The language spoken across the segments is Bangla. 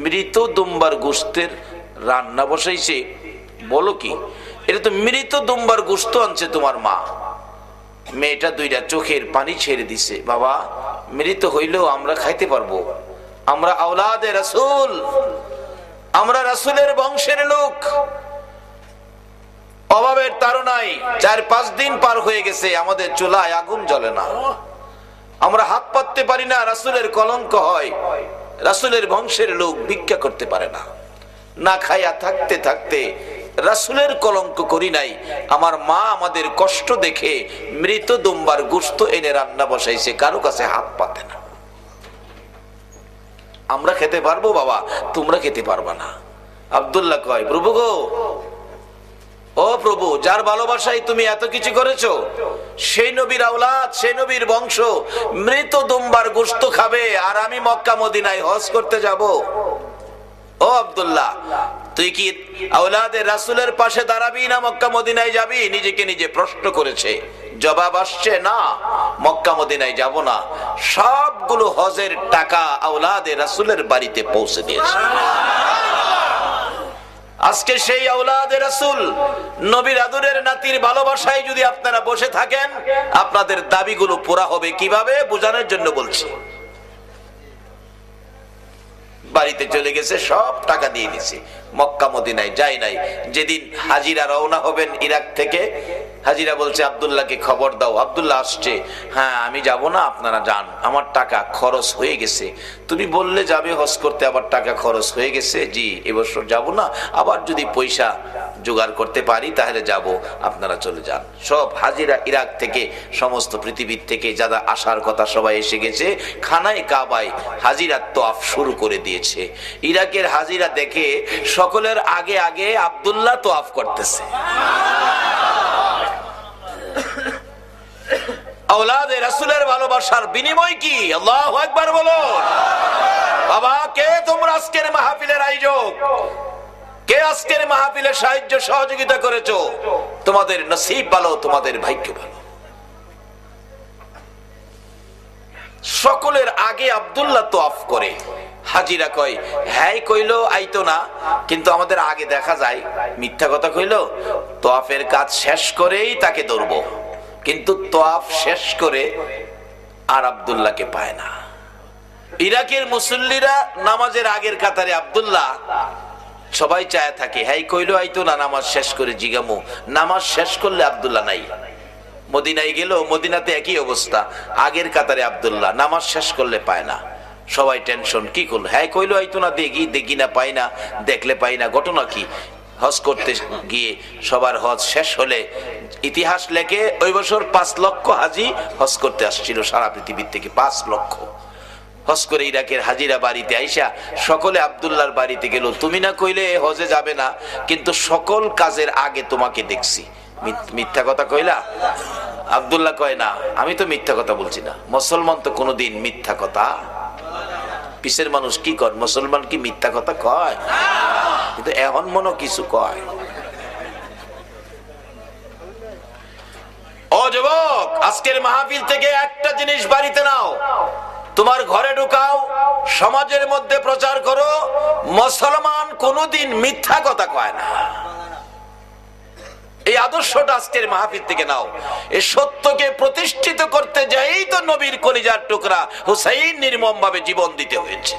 মৃত দুম্বার গোশতের রান্না বসাইছে। বলো কি, এটা তো মৃত দুম্বার গোশত আনছে তোমার মা। মেয়েটা দুইটা চোখের পানি ছেড়ে দিছে, বাবা মৃত হইলেও আমরা খাইতে পারবো, আমরা আওলাদে রাসূল, আমরা রাসূলের বংশের লোক। অভাবের তাড়নায় 4-5 দিন পার হয়ে গেছে, আমাদের চুলায় আগুন জ্বলে না, আমরা হাত পাততে পারি না, রাসূলের কলঙ্ক হয়। রাসূলের বংশের লোক ভিক্ষা করতে পারে না, না খাইয়া থাকতে থাকতে রাসূলের কলঙ্ক করি নাই। আমার মা আমাদের কষ্ট দেখে মৃত দুম্বার গোশত এনে রান্না বসাইছে, কারো কাছে হাত পাতে না। আমরা খেতে পারবো বাবা, তোমরা খেতে পারবা না। আব্দুল্লাহ কয়, প্রভু গো, ও প্রভু, যার ভালোবাসায় তুমি এত কিছু করেছো, সেই নবীর আওলাদ, সেই নবীর বংশ মৃত দুম্বার গোশত খাবে, আর আমি মক্কা মদিনায় হজ করতে যাব? ও আব্দুল্লাহ, তুই কি আওলাদে রাসূলের পাশে দাঁড়াবি না মক্কা মদিনায় যাবি? নিজেকে নিজে প্রশ্ন করেছে। জবাব আসছে, না, মক্কা মদিনায় যাব না। সবগুলো হজের টাকা আওলাদে রাসূলের বাড়িতে পৌঁছে দিয়েছে। আজকে সেই আওলাদে রাসূল, নবীর আদরের নাতির ভালোবাসায় যদি আপনারা বসে থাকেন, আপনাদের দাবিগুলো পুরা হবে কিভাবে বোঝানোর জন্য বলছি। বাড়িতে চলে গেছে, সব টাকা দিয়ে দিছে, মক্কা মদিনায় যায় নাই। যেদিন হাজিরা রওনা হবেন ইরাক থেকে, হাজিরা বলছে আব্দুল্লাহকে খবর দাও। আব্দুল্লাহ আসছে, হ্যাঁ আমি যাব না, আপনারা যান, আমার টাকা খরচ হয়ে গেছে। তুমি বললে যাবে হজ করতে, আবার টাকা খরচ হয়ে গেছে, জি এবছর যাব না, আবার যদি পয়সা জোগাড় করতে পারি তাহলে যাব, আপনারা চলে যান। সব হাজিরা ইরাক থেকে, সমস্ত পৃথিবীর থেকে যারা আসার কথা সবাই এসে গেছে। খানায় কাবায় হাজিরা তোয়াফ শুরু করে দিয়েছে। ইরাকের হাজিরা দেখে সকলের আগে আগে আব্দুল্লাহ তোয়াফ করতেছে। আওলাদে রাসূলের ভালোবাসার বিনিময় কি? আল্লাহু আকবার বলো। বাবা, কে তোমরা আজকের মাহফিলের আয়োজক? কে আজকের মাহফিলে সাহায্য সহযোগিতা করেছো? তোমাদের নসিব ভালো, তোমাদের ভাগ্য ভালো। সকলের আগে আব্দুল্লাহ তোয়াফ করে। হাজিরা কয়, হ্যাঁ কইলো আইতো না, কিন্তু আমাদের আগে দেখা যায়। মিথ্যা কথা কইলো? তোয়াফের কাজ শেষ করেই তাকে ধরবো, কিন্তু তোয়াফ শেষ করে আর আব্দুল্লাহকে পায় না। ইরাকের মুসল্লিরা নামাজের আগের কাতারে আব্দুল্লাহ, সবাই চায় থাকে, হ্যাঁ কইলো আইতো না, নামাজ শেষ করে জিগামো। নামাজ শেষ করলে আব্দুল্লাহ নাই। মদিনায় গেল, মদিনাতে একই অবস্থা, আগের কাতারে আব্দুল্লাহ, নামাজ শেষ করলে পায় না। সবাই টেনশন, কি করলো? হ্যাঁ কইলো আইতো না, দেখি দেখি না, পাই না, দেখলে পাই না। ঘটনা কি? হজ করতে গিয়ে সবার হজ শেষ হলে ইতিহাস লেখে ওই বছর 5 লক্ষ হাজি হজ করতে আসছিল সারা পৃথিবীর থেকে। 5 লক্ষ হজ করে ইরাকের হাজিরা বাড়িতে আইসা সকলে আব্দুল্লাহর বাড়িতে গেল। তুমি না কইলে হজে যাবে না, কিন্তু সকল কাজের আগে তোমাকে দেখছি। মিথ্যা কথা কইলা? আব্দুল্লাহ কয়, না আমি তো মিথ্যা কথা বলছি না। মুসলমান তো কোনোদিন মিথ্যা কথা, পিছের মানুষ কি কয়, মুসলমান কি মিথ্যা কথা কয়? কিন্তু এখন মনে কিছু কয়। ও যুবক, আজকের মাহফিল থেকে একটা জিনিস বাড়িতে নাও, তোমার ঘরে ঢুকাও, সমাজের মধ্যে প্রচার করো, মুসলমান কোনোদিন মিথ্যা কথা কয় না। এই আদর্শটা আজকের মাহফিল থেকে নাও। এই সত্যকে প্রতিষ্ঠিত করতে যাই তো নবীর কলিজার টুকরা হুসাইন নির্মম ভাবে জীবন দিতে হয়েছে।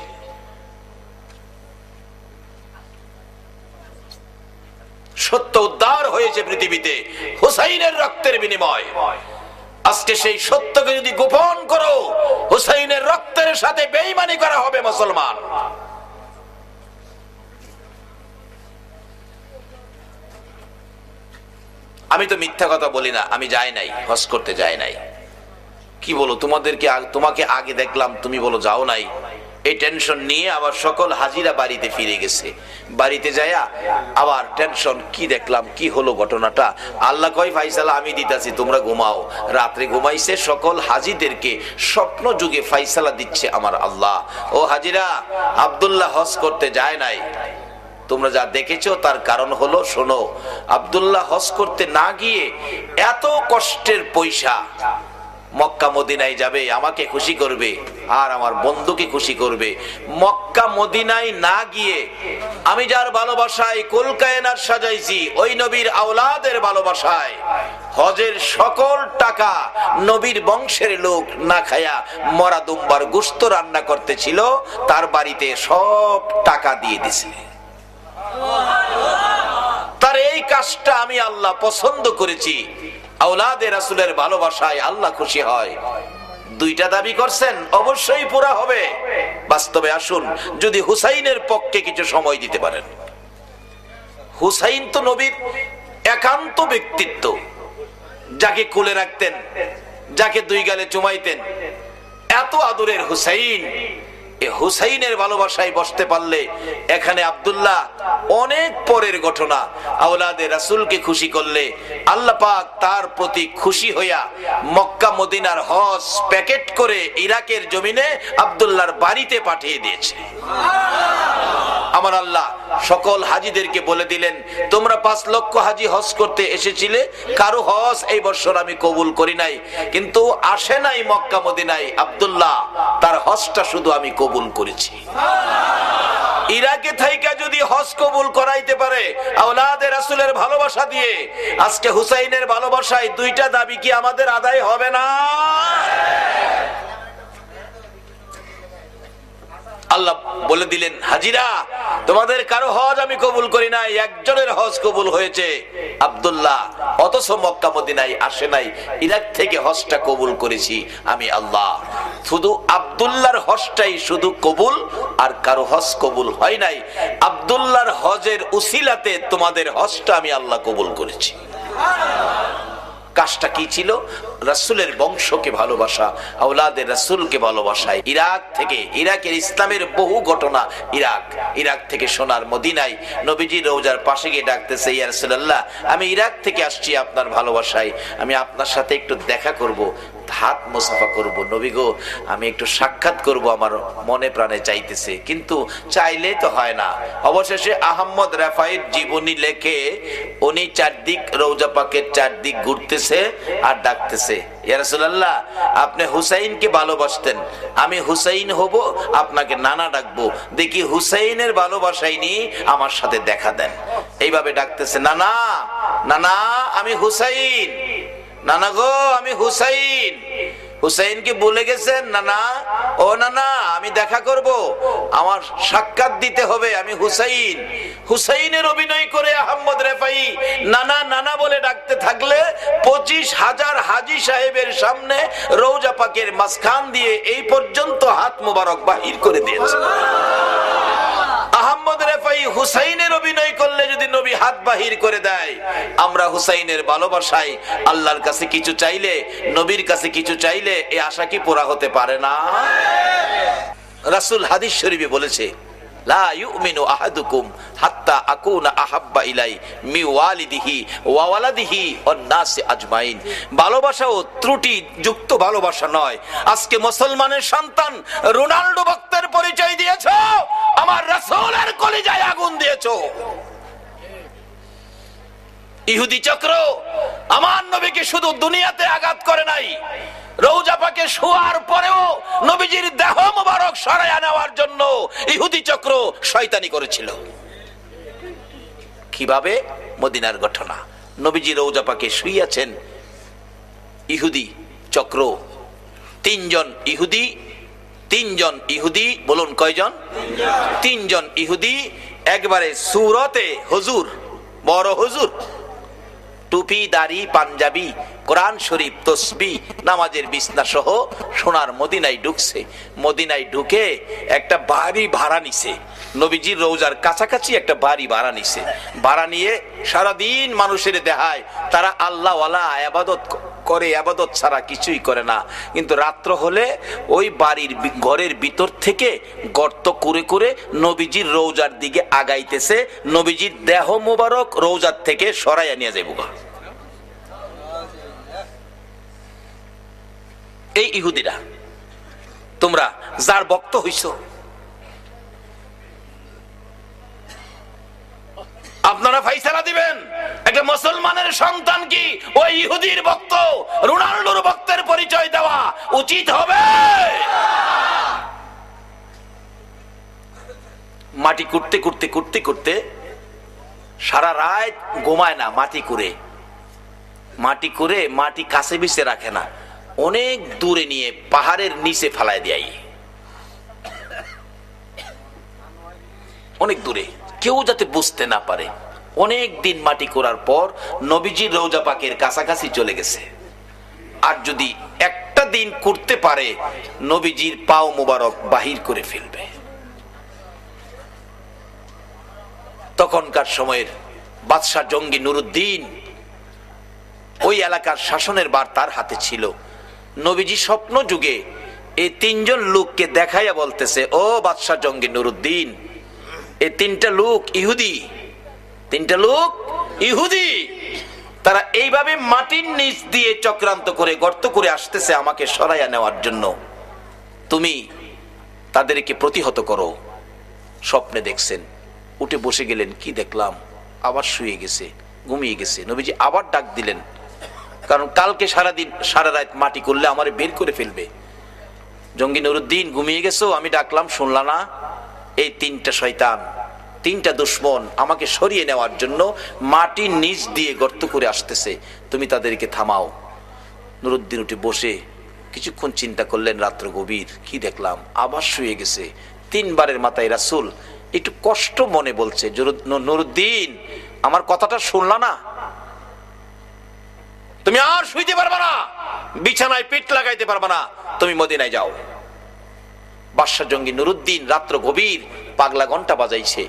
সত্য উদ্ধার হয়েছে পৃথিবীতে হুসাইনের রক্তের বিনিময়। আজকে সেই সত্যকে যদি গোপন করো, হুসাইনের রক্তের সাথে বেঈমানি করা হবে মুসলমান। আমি তো মিথ্যা কথা বলি না, আমি যাই নাই, হজ করতে যাই নাই। কি বলো, তোমাকে আগে দেখলাম, তুমি বলো যাও নাই। এই টেনশন নিয়ে আবার সকল হাজিরা বাড়িতে ফিরে গেছে। বাড়িতে যায়া আবার টেনশন, কি দেখলাম, কি হলো ঘটনাটা? আল্লাহ কয়, ফাইসালা আমি দিতাছি, তোমরা ঘুমাও। রাত্রে ঘুমাইছে, সকল হাজিদেরকে স্বপ্ন যুগে ফাইসালা দিচ্ছে আমার আল্লাহ। ও হাজিরা, আব্দুল্লাহ হজ করতে যায় নাই, তোমরা যা দেখেছো তার কারণ হলো, শোনো, আব্দুল্লাহ হজ করতে না গিয়ে এত কষ্টের পয়সা মক্কা মদিনায় যাবে, আমাকে খুশি করবে আর আমার বন্ধুকে খুশি করবে। মক্কা মদিনায় না গিয়ে আমি যার ভালোবাসায় কুল কায়নাত সাজাইছি, ওই নবীর আওলাদের ভালোবাসায় হজের সকল টাকা নবীর বংশের লোক না খায়া মরা দুম্বার গোশত রান্না করতেছিল, তার বাড়িতে সব টাকা দিয়ে দিছে। তার এই কাজটা আমি আল্লাহ পছন্দ করেছি। আওলাদে রাসূলের ভালোবাসায় আল্লাহ খুশি হয়। দুইটা দাবি করছেন, অবশ্যই পুরা হবে। বাস্তবে আসুন, যদি হুসাইনের পক্ষে কিছু সময় দিতে পারেন। হুসাইন তো নবীর একান্ত ব্যক্তিত্ব, যাকে কোলে রাখতেন, যাকে দুই গালে চুমাইতেন, এত আদরের হুসাইন। হুসাইনের ভালোবাসায় বসতে পারলে এখানে আব্দুল্লাহ অনেক পরের ঘটনা। আওলাদে রাসূলকে খুশি করলে আল্লাহ পাক তার প্রতি খুশি হইয়া মক্কা মদিনার হজ প্যাকেট করে ইরাকের জমিনে আব্দুল্লাহর বাড়িতে পাঠিয়ে দিয়েছে। আমার আল্লাহ সকল হাজীদেরকে বলে দিলেন, তোমরা 5 লক্ষ হাজী হজ করতে এসেছিলে, কারো হজ এই বছর আমি কবুল করি নাই, কিন্তু আসে নাই মক্কা মদিনায় আব্দুল্লাহ, তার হজটা শুধু আমি কবুল করেছি। ইরাকে থাইকা যদি হজ কবুল করাইতে পারে আওলাদে রাসূলের ভালোবাসা দিয়ে, আজকে হুসাইনের ভালোবাসায় দুইটা দাবি কি আমাদের আদায় হবে না? আল্লাহ বলে দিলেন, হাজিরা, তোমাদের কারো হজ আমি কবুল করি নাই, একজনের হজ কবুল হয়েছে, আব্দুল্লাহ। অথচ মক্কা মদিনায় আসে নাই, ইরাক থেকে হজটা কবুল করেছি আমি আল্লাহ। শুধু আব্দুল্লাহর হজটাই শুধু কবুল, আর কারো হজ কবুল হয় নাই। আব্দুল্লাহর হজের উসিলাতে তোমাদের হজটা আমি আল্লাহ কবুল করেছি। কাজটা কি ছিল? রাসূলের বংশকে ভালোবাসা, আওলাদের রাসূলকে ভালোবাসায় ইরাক থেকে, ইরাকের ইসলামের বহু ঘটনা। ইরাক থেকে সোনার মদিনায় নবীজির রওজার পাশে গিয়ে ডাকতেছে, ইয়া রাসূলুল্লাহ, আমি ইরাক থেকে আসছি আপনার ভালোবাসায়, আমি আপনার সাথে একটু দেখা করব, হাত মুসাফা করব। নবী গো, আমি একটু সাক্ষাৎ করব, আমার মনে প্রাণে চাইতেছে, কিন্তু চাইলেই তো হয় না। অবশেষে আহমদ রাফাইর জীবনী লেখে উনি চারদিক রওজা পাকের চারদিক ঘুরতেছে আর ডাকতেছে, ইয়া রাসূলুল্লাহ, আপনি হুসাইনকে ভালোবাসতেন, আমি হুসাইন হব, আপনাকে নানা ডাকবো, দেখি হুসাইনের ভালোবাসাই নিয়ে আমার সাথে দেখা দেন। এইভাবে ডাকতেছে, নানা, নানা, আমি হুসাইন, নানা গো, আমি হুসাইন। হুসাইনকে বলে গেছেন, নানা, ও নানা, আমি দেখা করব, আমার সাক্ষাৎ দিতে হবে, আমি হুসাইন। হুসাইনের অভিনয় করে আহমদ রেফাই নানা নানা বলে ডাকতে থাকলে 25,000 হাজী সাহেবের সামনে রওজা পাকের মাঝখান দিয়ে এই পর্যন্ত হাত মোবারক বাহির করে দিয়েছে। আহমদ রেফাই হুসাইনের অভিনয় করলে যদি নবী হাত বাহির করে দেয়, আমরা হুসাইনের ভালোবাসায় আল্লাহর কাছে কিছু চাইলে, নবীর কাছে কিছু চাইলে, এই আশা কি পুরা হতে পারে না? রাসূল হাদিস শরীফে বলেছে, লা ইউমিনু আহাদুকুম হাত্তা আকুনা আহাব্বা ইলাই মি ওয়ালিদিহি ওয়া ওয়ালাদিহি ওয়ান নাসি আজমাইন। ভালোবাসা ও ত্রুটি যুক্ত ভালোবাসা নয়। আজকে মুসলমানের সন্তান রোনাল্ডো ভক্তের পরিচয় দিয়েছো, আমার রাসূলের কলিজায় আগুন দিয়েছো। ইহুদি চক্র আমার নবীকে শুধু দুনিয়াতে আঘাত করে নাই, রওজা পাকে শোয়ার পরেও নবীজির দেহ মোবারক সরায়া নেওয়ার জন্য ইহুদি চক্র শয়তানি করেছিল। কিভাবে? মদিনার ঘটনা। নবীজি রওজা পাকে শুইয়াছেন, ইহুদি চক্র তিনজন ইহুদি, বলুন কয়জন? তিনজন ইহুদি, একবারে সুরতে হুজুর, বড় হুজুর, টুপি, দাড়ি, পাঞ্জাবি, কোরআন শরীফ, তসবিহ, নামাজের বিছনা সহ সোনার মদিনায় ঢুকছে। মদিনায় ঢুকে একটা বাড়ি ভাড়া নিছে, নবীজির রওজার কাছাকাছি একটা বাড়ি ভাড়া নিছে। ভাড়া নিয়ে সারাদিন মানুষের দেখায় তারা আল্লাহ ওয়ালা ইবাদত করে, ইবাদত ছাড়া কিছুই করে না। কিন্তু রাত্র হলে ওই বাড়ির ঘরের ভিতর থেকে গর্ত করে করে নবীজির রওজার দিকে আগাইতেছে, নবীজির দেহ মোবারক রওজার থেকে সরাইয়া নিয়ে যাইব। এই ইহুদিরা, তোমরা যার ভক্ত হইছ, আপনারা ফাইসালা দিবেন, একটা মুসলমানের সন্তান কি ওই ইহুদির ভক্ত রোনাল্ডোর ভক্তের পরিচয় দেওয়া উচিত হবে? মাটি করতে করতে করতে করতে সারা রাত ঘুমায় না, মাটি করে মাটি কাছে বিছে রাখে না, অনেক দূরে নিয়ে পাহাড়ের নিচে ফালায় দেয়, অনেক দূরে, কেউ যাতে বুঝতে না পারে। অনেক দিন মাটি করার পর নবীজির রওজা পাকের কাছাকাছি চলে গেছে। আর যদি একটা দিন করতে পারে নবীজির পাও মোবারক বাহির করে ফেলবে। তখনকার সময়ের বাদশাহ জঙ্গি নুরুদ্দিন, ওই এলাকার শাসনের ভার তার হাতে ছিল। নবীজি স্বপ্ন যুগে এই তিনজন লোককে দেখাইয়া বলতেছে, ও বাদশাহ জঙ্গি নুরুদ্দিন, এই তিনটা লোক ইহুদি, তারা এইভাবে মাটির নিচ দিয়ে চক্রান্ত করে গর্ত করে আসতেছে আমাকে সরাইয়া নেওয়ার জন্য, তুমি তাদেরকে প্রতিহত করো। স্বপ্নে দেখছেন, উঠে বসে গেলেন, কি দেখলাম, আবার শুয়ে গেছে, ঘুমিয়ে গেছে। নবীজি আবার ডাক দিলেন, কারণ কালকে সারাদিন সারা রাত মাটি করলে আমারে বের করে ফেলবে। জঙ্গি নুরুদ্দিন, ঘুমিয়ে গেছো, আমি ডাকলাম শুনলা না? এই তিনটা শয়তান, তিনটা দুশ্মন আমাকে সরিয়ে নেওয়ার জন্য মাটির নিচ দিয়ে গর্ত করে আসতেছে, তুমি তাদেরকে থামাও। নুরুদ্দিন উঠে বসে কিছুক্ষণ চিন্তা করলেন, রাত্র গভীর, কি দেখলাম, আবার শুয়ে গেছে। তিনবারের মাথায় রাসূল একটু কষ্ট মনে বলছে, নুরুদ্দিন আমার কথাটা শুনলা না? তুমি আর শুইতে পারবা না, বিছানায় পিঠ লাগাইতে পারবা না, তুমি মদিনায় যাও। বাদশা জঙ্গি নুরুদ্দিন রাত্র গভীর পাগলা ঘন্টা বাজাইছে,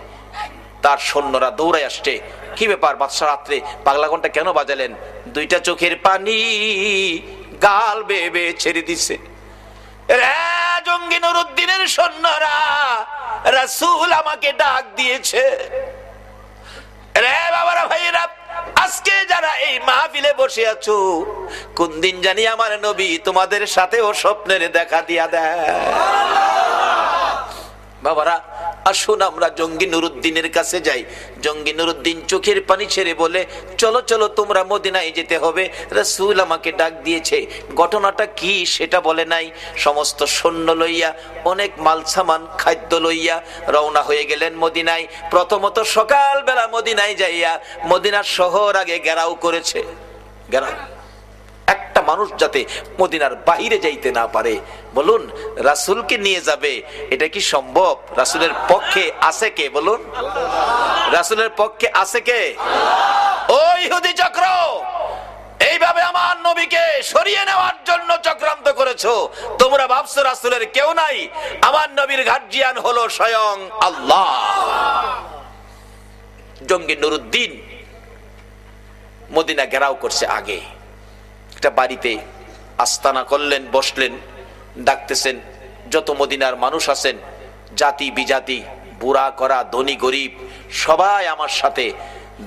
তার সৈন্যরা দৌড়ায় আসছে। কি ব্যাপার বাদশা, রাত্রে পাগলা ঘন্টা কেন বাজালেন? দুইটা চোখের পানি গাল বেয়ে বেয়ে ছেড়ে দিছে। জঙ্গি নুরুদ্দিনের সৈন্যরা, রাসূল আমাকে ডাক দিয়েছে। রে বাবারা, ভাইরা, আজকে যারা এই মাহফিলে বসে আছো, কোন দিন জানি আমার নবী তোমাদের সাথেও স্বপ্নের দেখা দিয়া দেয়। বাবারা, আসুন আমরা জঙ্গি নুরুদ্দিনের কাছে যাই। জঙ্গি নুরুদ্দিন চোখের পানি ছেড়ে বলে, চলো চলো তোমরা মদিনায় যেতে হবে, রাসূল আমাকে ডাক দিয়েছে। ঘটনাটা কি সেটা বলে নাই। সমস্ত সৈন্য লইয়া, অনেক মাল সামান খাদ্য লইয়া রওনা হয়ে গেলেন মদিনায়। প্রথমত সকালবেলা মদিনায় যাইয়া মদিনার শহর আগে ঘেরাও করেছে। ঘেরাও, একটা মানুষ যাতে মদিনার বাহিরে যাইতে না পারে। বলুন, রাসূলকে নিয়ে যাবে, এটা কি সম্ভব? রাসূলের পক্ষে আছে কে? বলুন, রাসূলের পক্ষে আছে কে? ও ইহুদি চক্র, এইভাবে আমার নবীকে সরিয়ে নেওয়ার জন্য চক্রান্ত করেছো। তোমরা ভাবছো রাসূলের কেউ নাই, আমার নবীর গার্জিয়ান হলো স্বয়ং আল্লাহ। জঙ্গি নুরুদ্দিন মদিনা ঘেরাও করছে। আগে একটা বাড়িতে আস্তানা করলেন, বসলেন, ডাকতেছেন যত মদিনার মানুষ আছেন, জাতি বিজাতি, বুড়া করা, ধনী গরিব, সবাই আমার সাথে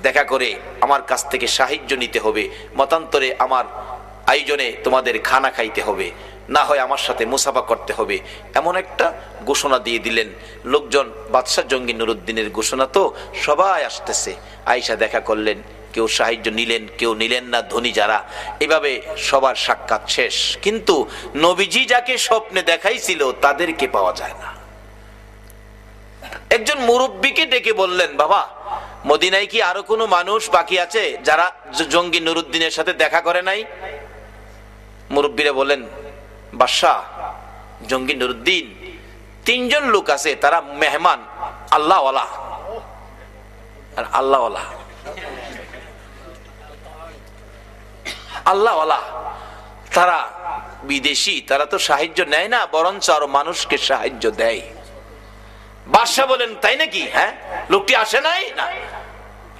দেখা করে আমার কাছ থেকে সাহায্য নিতে হবে। মতান্তরে আমার আয়োজনে তোমাদের খানা খাইতে হবে, না হয় আমার সাথে মুসাফা করতে হবে। এমন একটা ঘোষণা দিয়ে দিলেন। লোকজন বাদশাহ জঙ্গি নুরুদ্দিনের ঘোষণা তো সবাই আসতেছে। আয়েশা দেখা করলেন, কেউ সাহায্য নিলেন, কেউ নিলেন না, ধনী যারা। এভাবে সবার সাক্ষাৎ শেষ। কিন্তু নবীজি যাকে স্বপ্নে দেখাইছিল তাদেরকে পাওয়া যায় না। একজন মুরব্বীকে ডেকে বললেন, বাবা, মদিনায় কি আরো কোনো মানুষ বাকি আছে যারা জঙ্গি নুরুদ্দিনের সাথে দেখা করে নাই? মুরব্বীরা বলেন, বাদশাহ, জঙ্গি নুরুদ্দিন তিনজন লোক আছে, তারা মেহমান, আল্লাহওয়ালা। আর আল্লাহওয়ালা, আল্লাহওয়ালা, তারা বিদেশি, তারা তো সাহায্য নেয় না, বরঞ্চ আরো মানুষকে সাহায্য দেয়। বাদশাহ বলেন, তাই নাকি? হ্যাঁ, লোকটি আসে নাই না?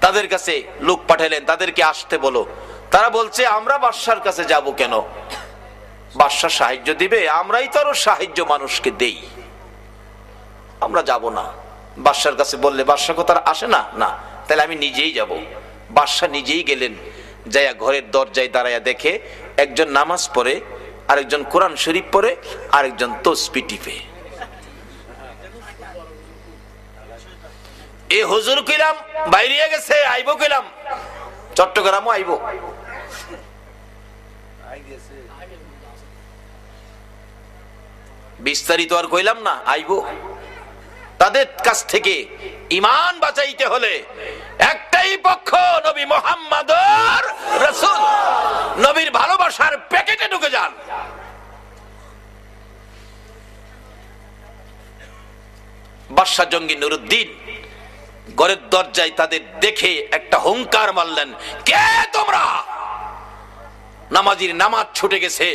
তাদের কাছে লোক পাঠালেন, তাদেরকে আসতে বলো। তারা বলছে, আমরা বাদশার কাছে যাব কেন? বাদশা সাহায্য দিবে, আমরাই তো আরো সাহায্য মানুষকে দেই, আমরা যাব না। বাদশার কাছে বললে বাদশা কথা আসে না, না তাহলে আমি নিজেই যাব। বাদশা নিজেই গেলেন, যাইয়া ঘরের দরজায় দাঁড়াইয়া দেখে একজন নামাজ পড়ে, আরেকজন কোরআন শরীফ পড়ে, আরেকজন তসবিহ টিপে। এ হুজুর কইলাম বাইরে গেছে, আইব কইলাম, চট্টগ্রামও আইব, বিস্তারিত আর কইলাম না, আইব। তাদের কাছ থেকে ঈমান বাঁচাইতে হলে একটাই পক্ষ, নবী মুহাম্মদুর রাসূল। নবীর ভালোবাসার প্যাকেটে ঢুকে যান। বাদশা জঙ্গি নুরুদ্দিন ঘরের দরজায় তাদের দেখে একটা হুঙ্কার মারলেন, কে তোমরা? নামাজির নামাজ ছুটে গেছে,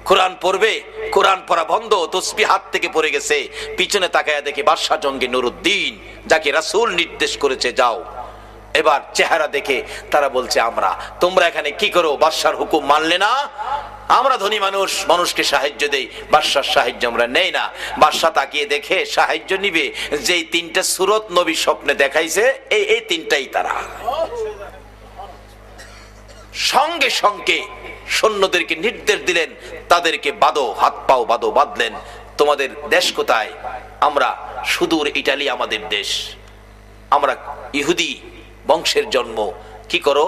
কোরআন পড়বে, কোরআন পড়া বন্ধ, তসবিহ হাত থেকে পড়ে গেছে। পিছনে তাকায়া দেখে বাদশা জঙ্গি নুরুদ্দিন, যাকে রাসূল নির্দেশ করেছে যাও। এবার চেহারা দেখে তারা বলছে, আমরা, তোমরা এখানে কি করো? বাদশার হুকুম মানলে না? আমরা ধনী মানুষ, মানুষকে সাহায্য দেই, বাদশার সাহায্য আমরা নেই না। বাদশা তাকিয়ে দেখে সাহায্য নিবে যেই তিনটা সূরত নবী স্বপ্নে দেখাইছে, এই তিনটাই তারা। সঙ্গে সঙ্গে সৈন্যদেরকে নির্দেশ দিলেন, তাদেরকে বাঁধো, হাত পাও বাঁধো। বাঁধলেন। তোমাদের দেশ কোথায়? আমরা সুদূর ইটালি আমাদের দেশ, আমরা ইহুদি বংশের জন্ম। কি করো?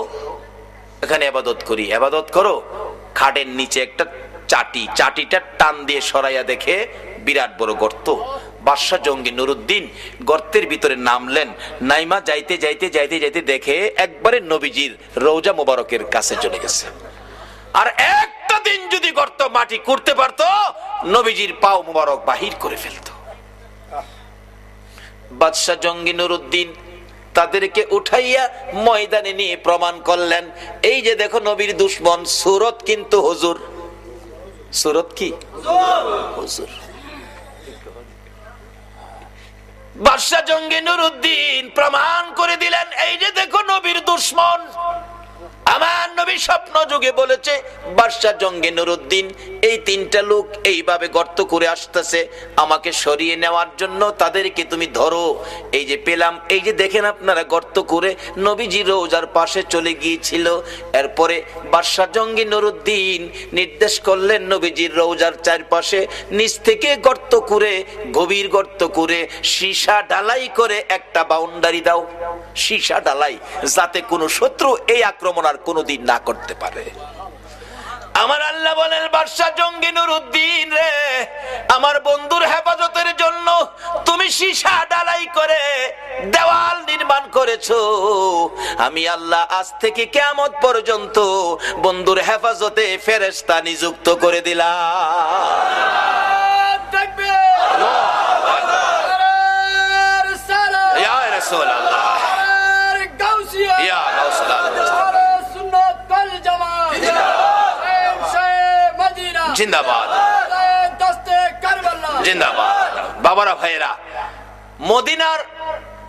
এখানে ইবাদত করি। ইবাদত করো। খাটের নিচে একটা চাটি, চাটিটা টান দিয়ে সরাইয়া দেখে বিরাট বড় গর্ত। বাদশা জঙ্গি নুরুদ্দিন গর্তের ভিতরে নামলেন। নাইমা যাইতে যাইতে যাইতে যাইতে দেখে একবারে নবীজির রওজা মোবারকের কাছে চলে গেছে। আর একটা দিন যদি গর্ত মাটি করতে পারতো, নবীজির পাও মোবারক বাহির করে ফেলতো। বাদশা জঙ্গি নুরুদ্দিন তাদেরকে উঠাইয়া ময়দানে নিয়ে প্রমাণ করলেন, এই যে দেখো নবীর দুশমন, সূরত কিন্তু হুজুর। সূরত কি? হুজুর। বাদশা জঙ্গি নুরুদ্দিন প্রমাণ করে দিলেন, এই যে দেখো নবীর দুশমন। আমার নবী স্বপ্ন যুগে বলেছে, বাদশা জঙ্গি নুরুদ্দিন এই তিনটা লোক এইভাবে গর্ত করে আসতেছে, আমাকে সরিয়ে নেওয়ার জন্য তাদেরকে তুমি ধরো। এই যে পেলাম, এই যে দেখেন আপনারা গর্ত করে নবীজি রওজার পাশে চলে গিয়েছিল। এরপরে বাদশা জঙ্গি নুরুদ্দিন নির্দেশ করলেন, নবীজির রওজার চারপাশে নিচ থেকে গর্ত করে, গভীর গর্ত করে, সীসা ঢালাই করে একটা বাউন্ডারি দাও। সীসা ঢালাই, যাতে কোনো শত্রু এই আক্রমণ আর কোনোদিন না করতে পারে। আমার আল্লাহ বলেন, বাদশা জঙ্গি নুরুদ্দিন রে, আমার বন্ধুর হেফাজতের জন্য তুমি সীসা ঢালাই করে দেওয়াল নির্মাণ করেছো। আমি আল্লাহ আজ থেকে কিয়ামত পর্যন্ত বন্ধুর হেফাজতে ফেরেশতা নিযুক্ত করে দিলাম। ইয়া রাসূলুল্লাহ, ইয়া গাউসুল্লাহ, জিন্দাবাদ, জিন্দাবাদ। বাবারা ভাইয়েরা, মদিনার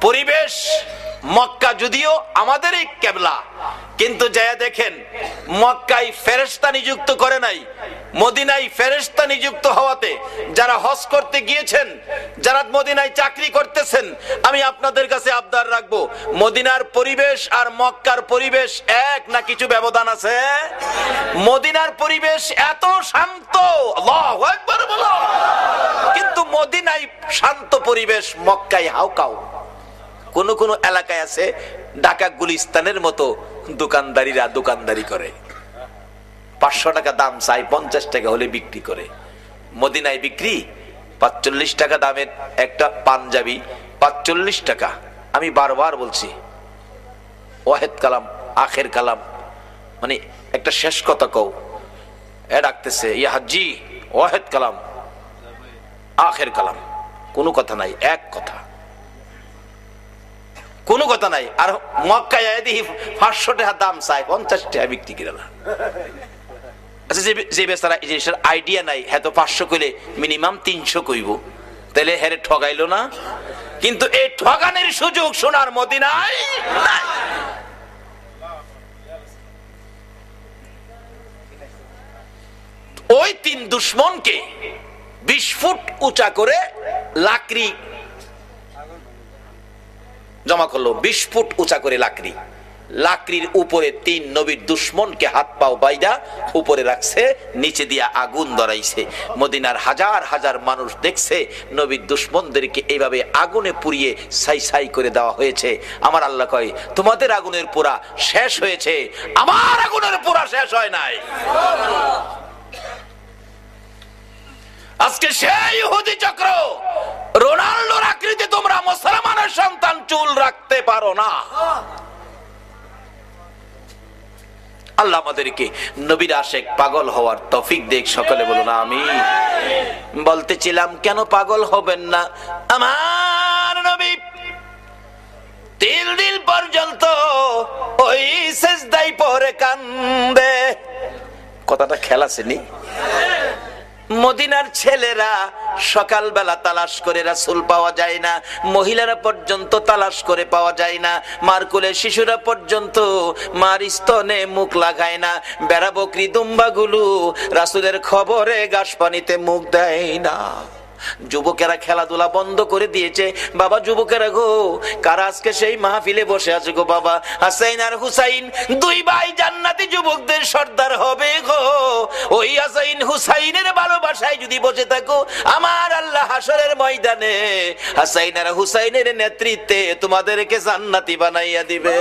পরিবেশ, মক্কা যদিও আমাদের এই কেবলা, কিন্তু যায়া দেখেন মক্কায় ফেরেশতা নিযুক্ত করে নাই, মদিনায় ফেরেশতা নিযুক্ত হওয়াতে যারা হজ করতে গিয়েছেন, যারা মদিনায় চাকরি করতেছেন, আমি আপনাদের কাছে আবদার রাখবো, মদিনার পরিবেশ আর মক্কার পরিবেশ এক না কিছু ব্যবধান আছে? মদিনার পরিবেশ এত শান্ত, আল্লাহু আকবার বলো, কিন্তু মদিনায় শান্ত পরিবেশ, মক্কায় হাউকাউ। কোন কোন এলাকায় আছে ঢাকা গুলিস্তানের মতো দোকানদারিরা দোকানদারি করে, 500 টাকা দাম চাই, 50 টাকা হলে বিক্রি করে। মদিনায় বিক্রি 45 টাকা দামের একটা পাঞ্জাবি, 45 টাকা। আমি বারবার বলছি, ওয়াহেদ কালাম আখের কালাম, মানে একটা শেষ কথা কও। এ ডাকতেছে, ইয়া হাজি ওয়াহেদ কালাম আখের কালাম, কোনো কথা নাই, এক কথা, কোনো কথা নাই। আর মক্কায় দেখি 500 টাকা দাম চাই, 50 টাকা বিক্রি করে না। আচ্ছা, যে বেচারা এই জিনিসের আইডিয়া নাই, হ্যাঁ তো 500 কইলে মিনিমাম 300 কইব, তাহলে হ্যাঁ ঠগাইলো না? কিন্তু এই ঠগানের সুযোগ সোনার মদিনায় নাই। ওই তিন দুশমনকে 20 ফুট উঁচা করে লাকড়ি জমা করলো, 20 ফুট উঁচা করে লাকড়ির উপরে 3 নবীর দুশমনকে হাত পাও বাইদা উপরে রাখছে, নিচে দিয়া আগুন ধরাইছে। মদিনার হাজার হাজার মানুষ দেখছে নবীর দুশমনদেরকে এইভাবে আগুনে পুড়িয়ে ছাই ছাই করে দেওয়া হয়েছে। আমার আল্লাহ কয় তোমাদের আগুনের পোড়া শেষ হয়েছে, আমার আগুনের পোড়া শেষ হয় নাই। আজকে সেই ইহুদি চক্র, রোনাল্ডোর আকৃতি তোমরা মুসলমানের সন্তান চুল রাখতে পারো না। আল্লাহ আমাদেরকে নবীর আশেক পাগল হওয়ার তৌফিক দেখ, সকলে বলুন আমিন। বলতেছিলাম কেন পাগল হবেন না? আমার নবী 3 দিন পর্যন্ত ওই সিজদায় পড়ে কান্দে। কথাটা খেলা ছিনি? মদিনার ছেলেরা সকালবেলা তালাশ করে রাসূল পাওয়া যায় না, মহিলারা পর্যন্ত তালাশ করে পাওয়া যায় না, মার কোলে শিশুরা পর্যন্ত মার স্তনে মুখ লাগায় না, বেড়া বকরি দুম্বাগুলো রাসূলের খবরে ঘাস পানিতে মুখ দেয় না। যুবকেরা খেলাধুলা বন্ধ করে দিয়েছে। বাবা যুবকেরা গো, কারা আজকে সেই মাহফিলে বসে আছে গো? বাবা হাসাইন আর হুসাইন 2 ভাই জান্নাতি যুবকদের সর্দার হবে গো। ওই হাসাইন হুসাইনের ভালোবাসায় যদি বসে থাকো, আমার আল্লাহ হাসরের ময়দানে হাসাইন আর হুসাইনের নেতৃত্বে তোমাদেরকে জান্নাতি বানাইয়া দিবে।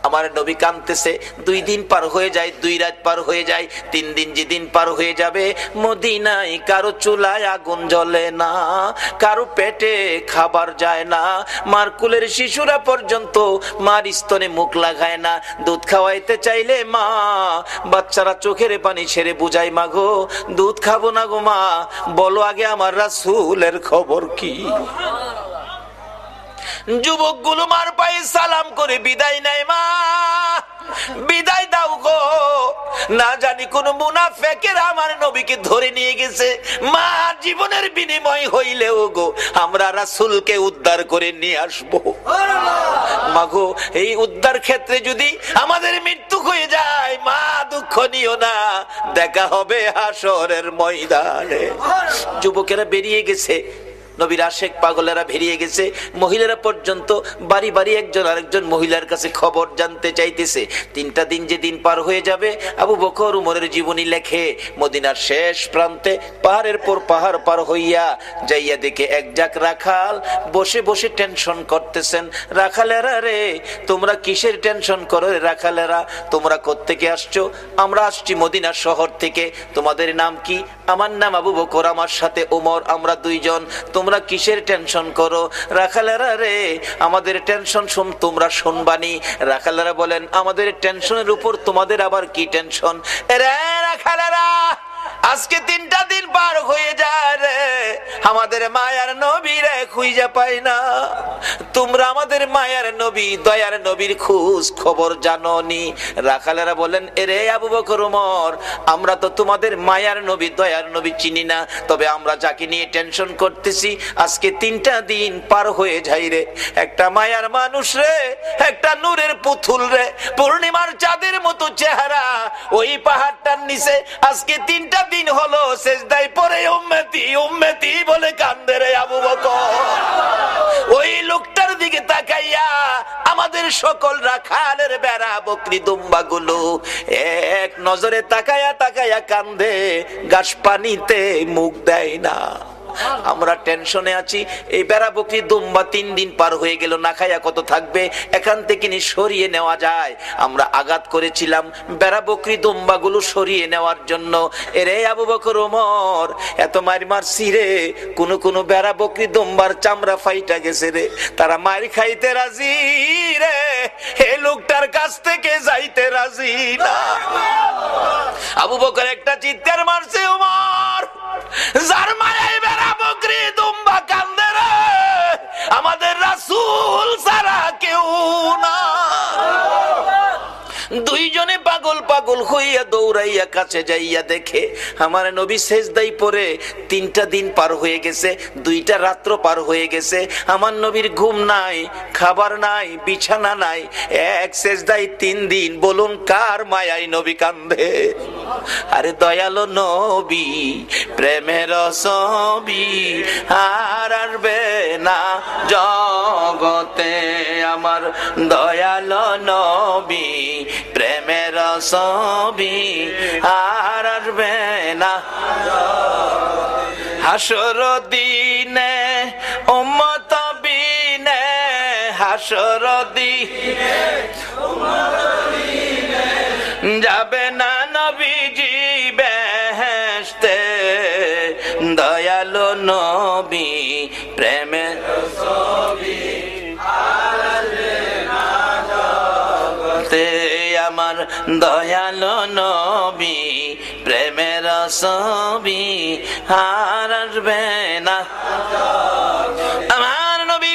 আমার নবী কাঁদতেছে। 2 দিন পার হয়ে যায়, 2 রাত পার হয়ে যায়, 3 দিন যেদিন পার হয়ে যাবে, মদিনায় কারো চুলায় আগুন জ্বলে না, কারো পেটে খাবার যায় না, মার কুলের শিশুরা পর্যন্ত মার স্তনে মুখ লাগায় না। দুধ খাওয়াইতে চাইলে মা বাচ্চারা চোখের পানি ছেড়ে বুঝায়, মা গো দুধ খাবো না গো মা, বলো আগে আমার রাসূলের খবর কি। যুবকগুলো মার পায়ে সালাম করে বিদায় নেয়, মা বিদায় দাও গো, না জানি কোন মুনাফিকের আমার নবীকে ধরে নিয়ে গেছে। মা জীবনের বিনিময় হইলেও গো আমরা রাসূলকে উদ্ধার করে নিয়ে আসবো। মা গো এই উদ্ধার ক্ষেত্রে যদি আমাদের মৃত্যু হয়ে যায়, মা দুঃখ নিও না, দেখা হবে হাসরের ময়দানে। যুবকেরা বেরিয়ে গেছে, নবীর আশেক পাগলেরা বেরিয়ে গেছে, মহিলারা পর্যন্ত বাড়ি বাড়ি একজন আরেকজন মহিলার কাছে খবর জানতে চাইতেছে। 3টা দিন যে দিন পার হয়ে যাবে, আবু বকর উমরের জীবনী লেখে মদিনার শেষ প্রান্তে পাহাড়ের পর পাহাড় পার হইয়া যাইয়া দেখে এক জাক রাখাল বসে বসে টেনশন করতেছেন। রাখালেরা রে, তোমরা কিসের টেনশন করো রে রাখালেরা? তোমরা কোত্থেকে আসছো? আমরা আসছি মদিনার শহর থেকে। তোমাদের নাম কি? আমার নাম আবু বকর, আমার সাথে ওমর, আমরা 2 জন। তোমরা কিসের টেনশন করো? রাখালেরা রে, আমাদের টেনশন তোমরা শুনবানি। রাখালেরা বলেন, আমাদের টেনশনের উপর তোমাদের আবার কি টেনশন? রে রাখালেরা, আজকে 3টা দিন পার হয়ে যায় রে, আমাদের মায়ার নবী রে খুঁজে পাই না। তোমরা আমাদের মায়ার নবী দয়ার নবীর খোঁজ খবর জানোনি? রাখালেরা বলেন, এরে আবু বকর ওমর, আমরা তো তোমাদের মায়ার নবী দয়ার নবী চিনি না, তবে আমরা যাকে নিয়ে টেনশন করতেছি আজকে 3টা দিন পার হয়ে যায় রে, একটা মায়ার মানুষ রে, একটা নূরের পুতুল রে, পূর্ণিমার চাঁদের মতো চেহারা, ওই পাহাড়টার নিচে আজকে 3টা দিন হলো সিজদায় পড়ে উম্মতি উম্মতি বলে কান্দে রে আবু বকর। ওই লোকটার দিকে তাকাইয়া আমাদের সকল রাখালের বেড়া বকরি দুম্বা গুলো এক নজরে তাকায়া তাকায়া কান্দে, ঘাস পানিতে মুখ দেয় না। আমরা টেনশনে আছি, এই বেড়া বকরি দুম্বা 3 দিন পার হয়ে গেল, না খাইয়া কত থাকবে, এখান থেকে সরিয়ে নেওয়া যায়। আমরা আঘাত করেছিলাম বেড়া বকরি দুম্বা গুলো সরিয়ে নেওয়ার জন্য। এরে আবু বকর ওমর, এত মার মারছি রে, কোন বেড়া বকরি দুম্বার চামড়া ফাইটা গেছে রে, তারা মার খাইতে রাজি রে, এই লোকটার কাছ থেকে যাইতে রাজি না। আবু বকর একটা চিৎকার মারছে, ওমর যার মায়ের বেড়া বকরি দুম্বা কান্দে রে, আমাদের রাসূল ছাড়া কেউ না। 2 জনে পাগল পাগল হইয়া দৌড়াইয়া কাছে যাইয়া দেখে আমার নবী সিজদায় পড়ে 3টা দিন পার হয়ে গেছে, 2টা রাত্র পার হয়ে গেছে। আমার নবীর ঘুম নাই, খাবার নাই, বিছানা নাই, এক সিজদায় 3 দিন। বলুন কার মায়ায় নবী কান্দে? আরে দয়ালো নবী প্রেমের ছবি আর আসবে না জগতে, আমার দয়ালো নবী প্রেমের ছবি আর আসবে না। হাসর দিনে উম্মত বিনে, হাসর দিনে যাবে না নবীজি বেহেশতে, দয়ালো নবী প্রেমের ছবি আর আসবে না জগতে, আমার দয়ালো নবী প্রেমের ছবি আর আসবে না। আমার নবী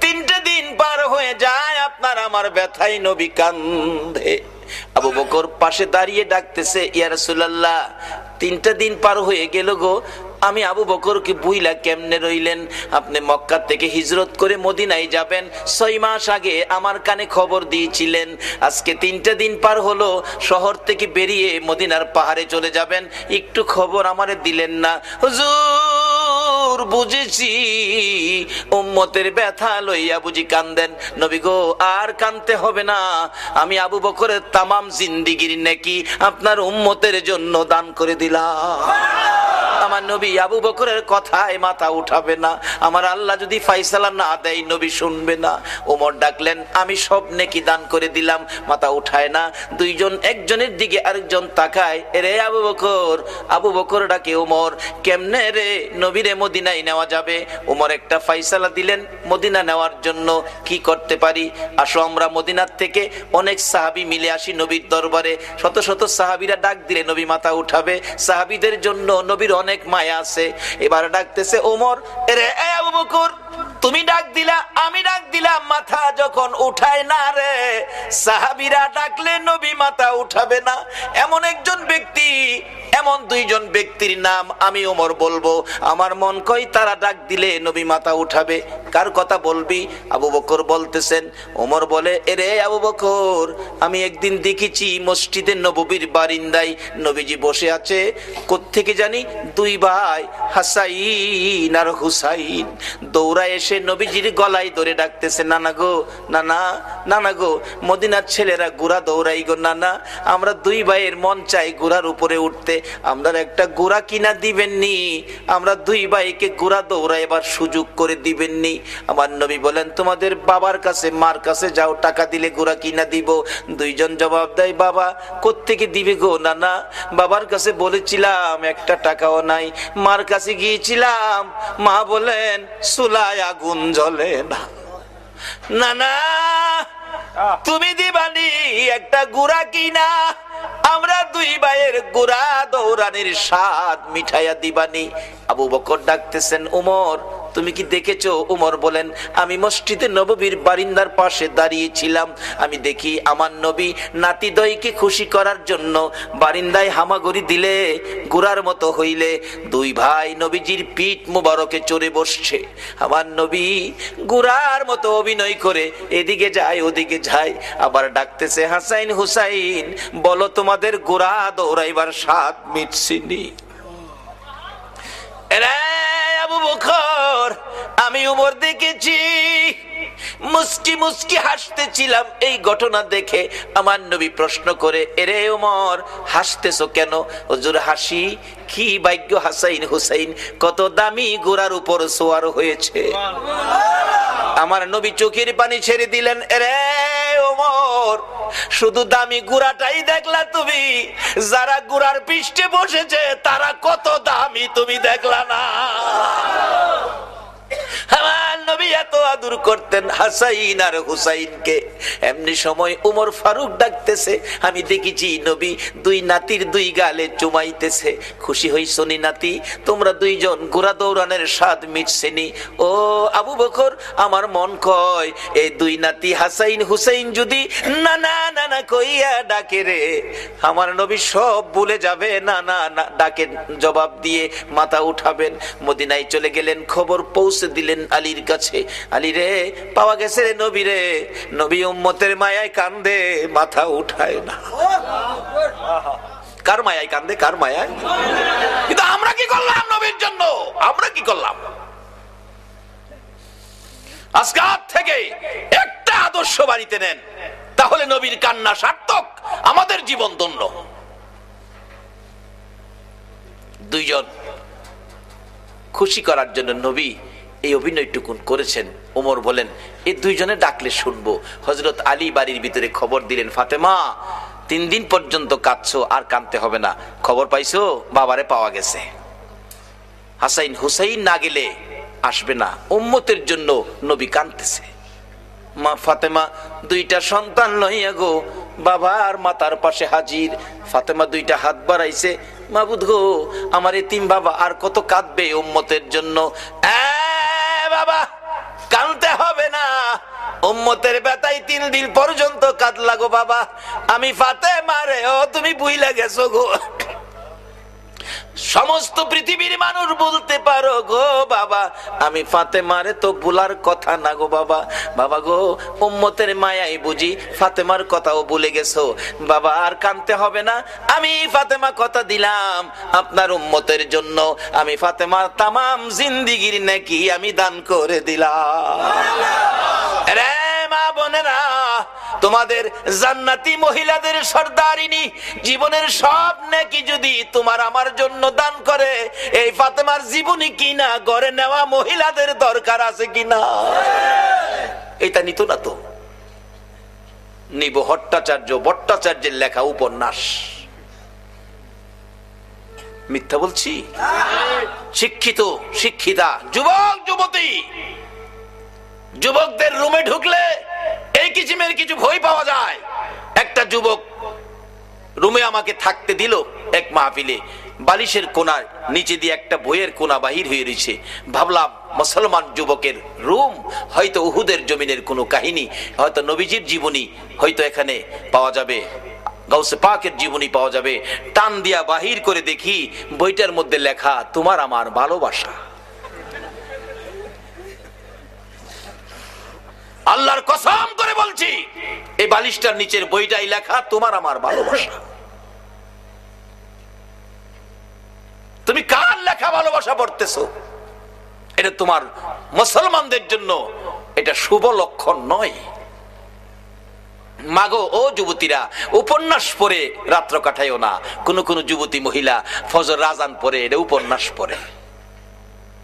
3টে দিন পার হয়ে যায়, আপনার আমার ব্যথায় নবী কান্দে। আবু বকর পাশে দাঁড়িয়ে ডাকতেছে, ইয়া রাসূলুল্লাহ 3টা দিন পার হয়ে গেল গো, আমি আবু বকরকে বুইলা কেমনে রইলেন? আপনি মক্কা থেকে হিজরত করে মদিনায় যাবেন 6 মাস আগে আমার কানে খবর দিয়েছিলেন, আজকে 3টা দিন পার হলো শহর থেকে বেরিয়ে মদিনার পাহাড়ে চলে যাবেন, একটু খবর আমারে দিলেন না। হুজুর বুঝেছি উম্মতের ব্যথা লইয়া বুঝি কান্দেন। নবী গো আর কানতে হবে না, আমি আবু বকরের তামাম জিন্দেগীর নেকি আপনার উম্মতের জন্য দান করে দিলাম। আমার নবী আবু বকরের কথায় মাথা উঠাবে না, আমার আল্লাহ যদি ফায়সালা না দেয় নবী শুনবে না। ওমর ডাকলেন, আমি সব নেকি দান করে দিলাম, মাথা উঠায় না। দুইজন একজনের দিকে আরেকজন তাকায়, রে আবু বকর। আবু বকর ডাকে ওমর, কেমনে রে নবীরে মদিনায় নেওয়া যাবে? ওমর একটা ফায়সালা দিলেন মদিনা নেওয়ার জন্য। কি করতে পারি? আসো আমরা মদিনার থেকে অনেক সাহাবী মিলে আসি নবীর দরবারে। শত শত সাহাবীরা ডাক দিলে নবী মাথা উঠাবে, সাহাবীদের জন্য নবীর অনেক মায়া আছে। এবার ডাকতেছে ওমর, রে আবু বকর তুমি ডাক দিলা, আমি ডাক দিলাম, মাথা যখন উঠায় না রে, সাহাবীরা ডাকলে নবী মাথা উঠাবে না। এমন একজন ব্যক্তি, এমন দুইজন ব্যক্তির নাম আমি ওমর বলবো, আমার মন কয় তারা ডাক দিলে নবী মাথা উঠাবে। কার কথা বলবি? আবু বকর বলতেছেন। ওমর বলে, রে আবু বকর আমি একদিন দেখেছি মসজিদে নববীর বারিন্দায় নবীজি বসে আছে, কোত্থেকে জানি 2 ভাই হাসাইন আর হুসাইন দৌড়া এসে নবীজির গলায় ধরে ডাকতেছে, নানা গো নানা, নানা গো মদিনার ছেলেরা ঘোড়া দৌড়াই গো নানা, আমরা 2 ভাইয়ের মন চাই ঘোড়ার উপরে উঠতে, আমরা একটা ঘোড়া কিনা দিবেননি? আমরা 2 ভাইকে ঘোড়া দৌড়াইবার সুযোগ করে দিবেননি? আমার নবী বলেন, তোমাদের বাবার কাছে মার কাছে যাও, টাকা দিলে ঘোড়া কিনা দিব। দুইজন জবাব দেয়, বাবা কোত্থেকে দিবে গো নানা? বাবার কাছে বলেছিলাম একটা টাকাও নাই, মার কাছে গিয়েছিলাম, মা বলেন চুলায় আগুন জ্বলে না। নানা তুমি দিবানি একটা গুড়া কিনা, আমরা 2 ভাইয়ের গুড়া দৌড়ানির স্বাদ মিঠাইয়া দিবানি। আবু বকর ডাকতেছেন, উমর তুমি কি দেখেছো? উমর বলেন, আমি মসজিদে নববীর বারিন্দার পাশে দাঁড়িয়েছিলাম, আমি দেখি আমার নবী নাতিদয়কে খুশি করার জন্য বারিন্দায় হামাগুড়ি দিলে গুড়ার মতো হইলে 2 ভাই নবীজির পিঠ মুবারকে চড়ে বসছে। আমার নবী গুড়ার মতো অভিনয় করে এদিকে যায় ওদিকে যায়, আবার ডাকতেছে, হাসাইন হুসাইন বলো তোমাদের গুড়া দৌড়াইবার স্বাদ মিটছিনি? আবু বকর আমি উমর দেখেছি, মুস্কি মুস্কি হাসতেছিলাম এই ঘটনা দেখে। আমার নবী প্রশ্ন করে, এরে উমর হাসতেছো কেন? হুজুর হাসি কি ভাগ্য, হাসাইন হুসাইন কত দামি ঘোড়ার উপর সোয়ার হয়েছে। আমার নবী চোখের পানি ছেড়ে দিলেন, এরে ওমর শুধু দামি ঘোড়াটাই দেখলা তুমি, যারা ঘোড়ার পৃষ্ঠে বসেছে তারা কত দামি তুমি দেখলা না? আমার নবী এত আদর করতেন হাসাইন আর হুসাইনকে। এমনি সময় উমর ফারুক ডাকতেছে, আমি দেখেছি নবী 2 নাতির 2 গালে চুমাইতেছে, খুশি হইছো নি নাতি? তোমরা 2 জন ঘোড়া দৌড়ানোর স্বাদ মিটছেনি? ও আবু বকর আমার মন কয় এই 2 নাতি হাসাইন হুসাইন যদি নানা নানা কইয়া ডাকে রে, আমার নবী সব ভুলে যাবে, না না না ডাকে জবাব দিয়ে মাথা উঠাবেন। মদিনায় চলে গেলেন, খবর পৌঁছে দিলেন আলীর কাছে, আলী রে পাওয়া গেছে রে নবী রে। নবী উম্মতের মায়ায় কান্দে, মাথা উঠায় না। কার মায়ায় কান্দে, কার মায়ায়? কিন্তু আমরা কি করলাম নবীর জন্য? আমরা কি করলাম? আজকে থেকে একটা আদর্শ বাড়িতে নেন, তাহলে নবীর কান্না সার্থক, আমাদের জীবন ধন্য। দুইজন খুশি করার জন্য নবী এই অভিনয়টুকুন করেছেন। ওমর বলেন এই দুইজনে ডাকলে শুনবো। হযরত আলী বাড়ির ভিতরে খবর দিলেন, ফাতেমা 3 দিন পর্যন্ত কাঁদছো, আর কাঁদতে হবে না। খবর পাইছো? বাবারে পাওয়া গেছে। হাসাইন হুসাইন না গেলে আসবে না। উম্মতের জন্য নবী কাঁদতেছে। মা ফাতেমা 2টা সন্তান লইয়া গো বাবার মাতার পাশে হাজির। ফাতেমা 2টা হাত বাড়াইছে, মাবুদ গো আমার এতিম বাবা আর কত কাঁদবে উম্মতের জন্য। বাবা কাঁদতে হবে না, উম্মতের ব্যথায় 3 দিন পর্যন্ত কাঁদলা গো বাবা। আমি ফাতেমা রে, ও তুমি বুইলা গেছো গো। সমস্ত পৃথিবীর মানুষ বলতে পারো গো বাবা, আমি ফাতেমারে তো ভুলার কথা না গো বাবা। বাবা গো উম্মতের মায়াই বুঝি ফাতেমার কথাও ভুলে গেছো বাবা, আর কাঁদতে হবে না। আমি ফাতেমা কথা দিলাম আপনার উম্মতের জন্য, আমি ফাতেমার তামাম জিন্দেগির নেকি আমি দান করে দিলাম। রে মা বোনেরা, তোমাদের জান্নাতি মহিলাদের সর্দারিনী জীবনের সব নেকি যদি তোমার আমার জন্য দান করে, এই ফাতেমার জীবনী কিনা গড়ে নেওয়া মহিলাদের দরকার আছে কিনা? এটা নিত না তো। নিব ভট্টাচার্যের লেখা উপন্যাস। মিথ্যা বলছি? শিক্ষিত শিক্ষিতা যুবক যুবতী, যুবকদের রুমে ঢুকলে এই কিসিমের কিছু ভয় পাওয়া যায়। একটা যুবক রুমে আমাকে থাকতে দিল এক মাহফিলে, বালিশের কোনার নিচে দিয়ে একটা বইয়ের কোনা বাহির হয়ে রয়েছে। ভাবলাম মুসলমান যুবকের রুম, হয়তো উহুদের জমিনের কোনো কাহিনী, হয়তো নবীজির জীবনী হয়তো এখানে পাওয়া যাবে, গাউসে পাকের জীবনী পাওয়া যাবে। টান দিয়া বাহির করে দেখি বইটার মধ্যে লেখা তোমার আমার ভালোবাসা। আল্লাহর কসম করে বলছি এই বালিশটার নিচের বইটাই লেখা তোমার আমার ভালোবাসা। তুমি কার লেখা ভালোবাসা পড়তেছো? এটা তোমার মুসলমানদের জন্য এটা শুভ লক্ষণ নয়। মাগো ও যুবতীরা, উপন্যাস পড়ে রাত্র কাটাইও না। কোন কোন যুবতী মহিলা ফজর আযান পড়ে এটা উপন্যাস পড়ে,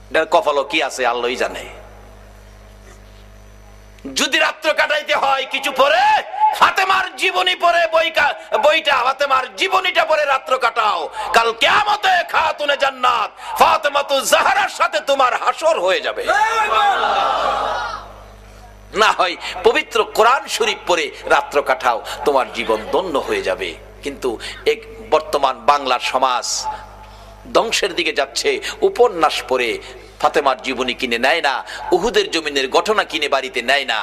এটার কপালও কি আছে আল্লাহই জানে। যদি রাত্র কাটাইতে হয় কিছু পরে ফাতেমার জীবনী পড়ে বইটা ফাতেমার জীবনীটা পড়ে রাত্র কাটাও। কাল কিয়ামতে খাতুনে জান্নাত ফাতেমাতুজ জাহরার সাথে তোমার হাসর হয়ে যাবে। না হয় পবিত্র কোরআন শরীফ পড়ে রাত্র কাটাও, তোমার জীবন ধন্য হয়ে যাবে। কিন্তু এক বর্তমান বাংলার সমাজ ধ্বংসের দিকে যাচ্ছে। উপন্যাস পড়ে ফাতেমার জীবনী কিনে নেয় না, উহুদের জমিনের ঘটনা কিনে বাড়িতে নেয় না।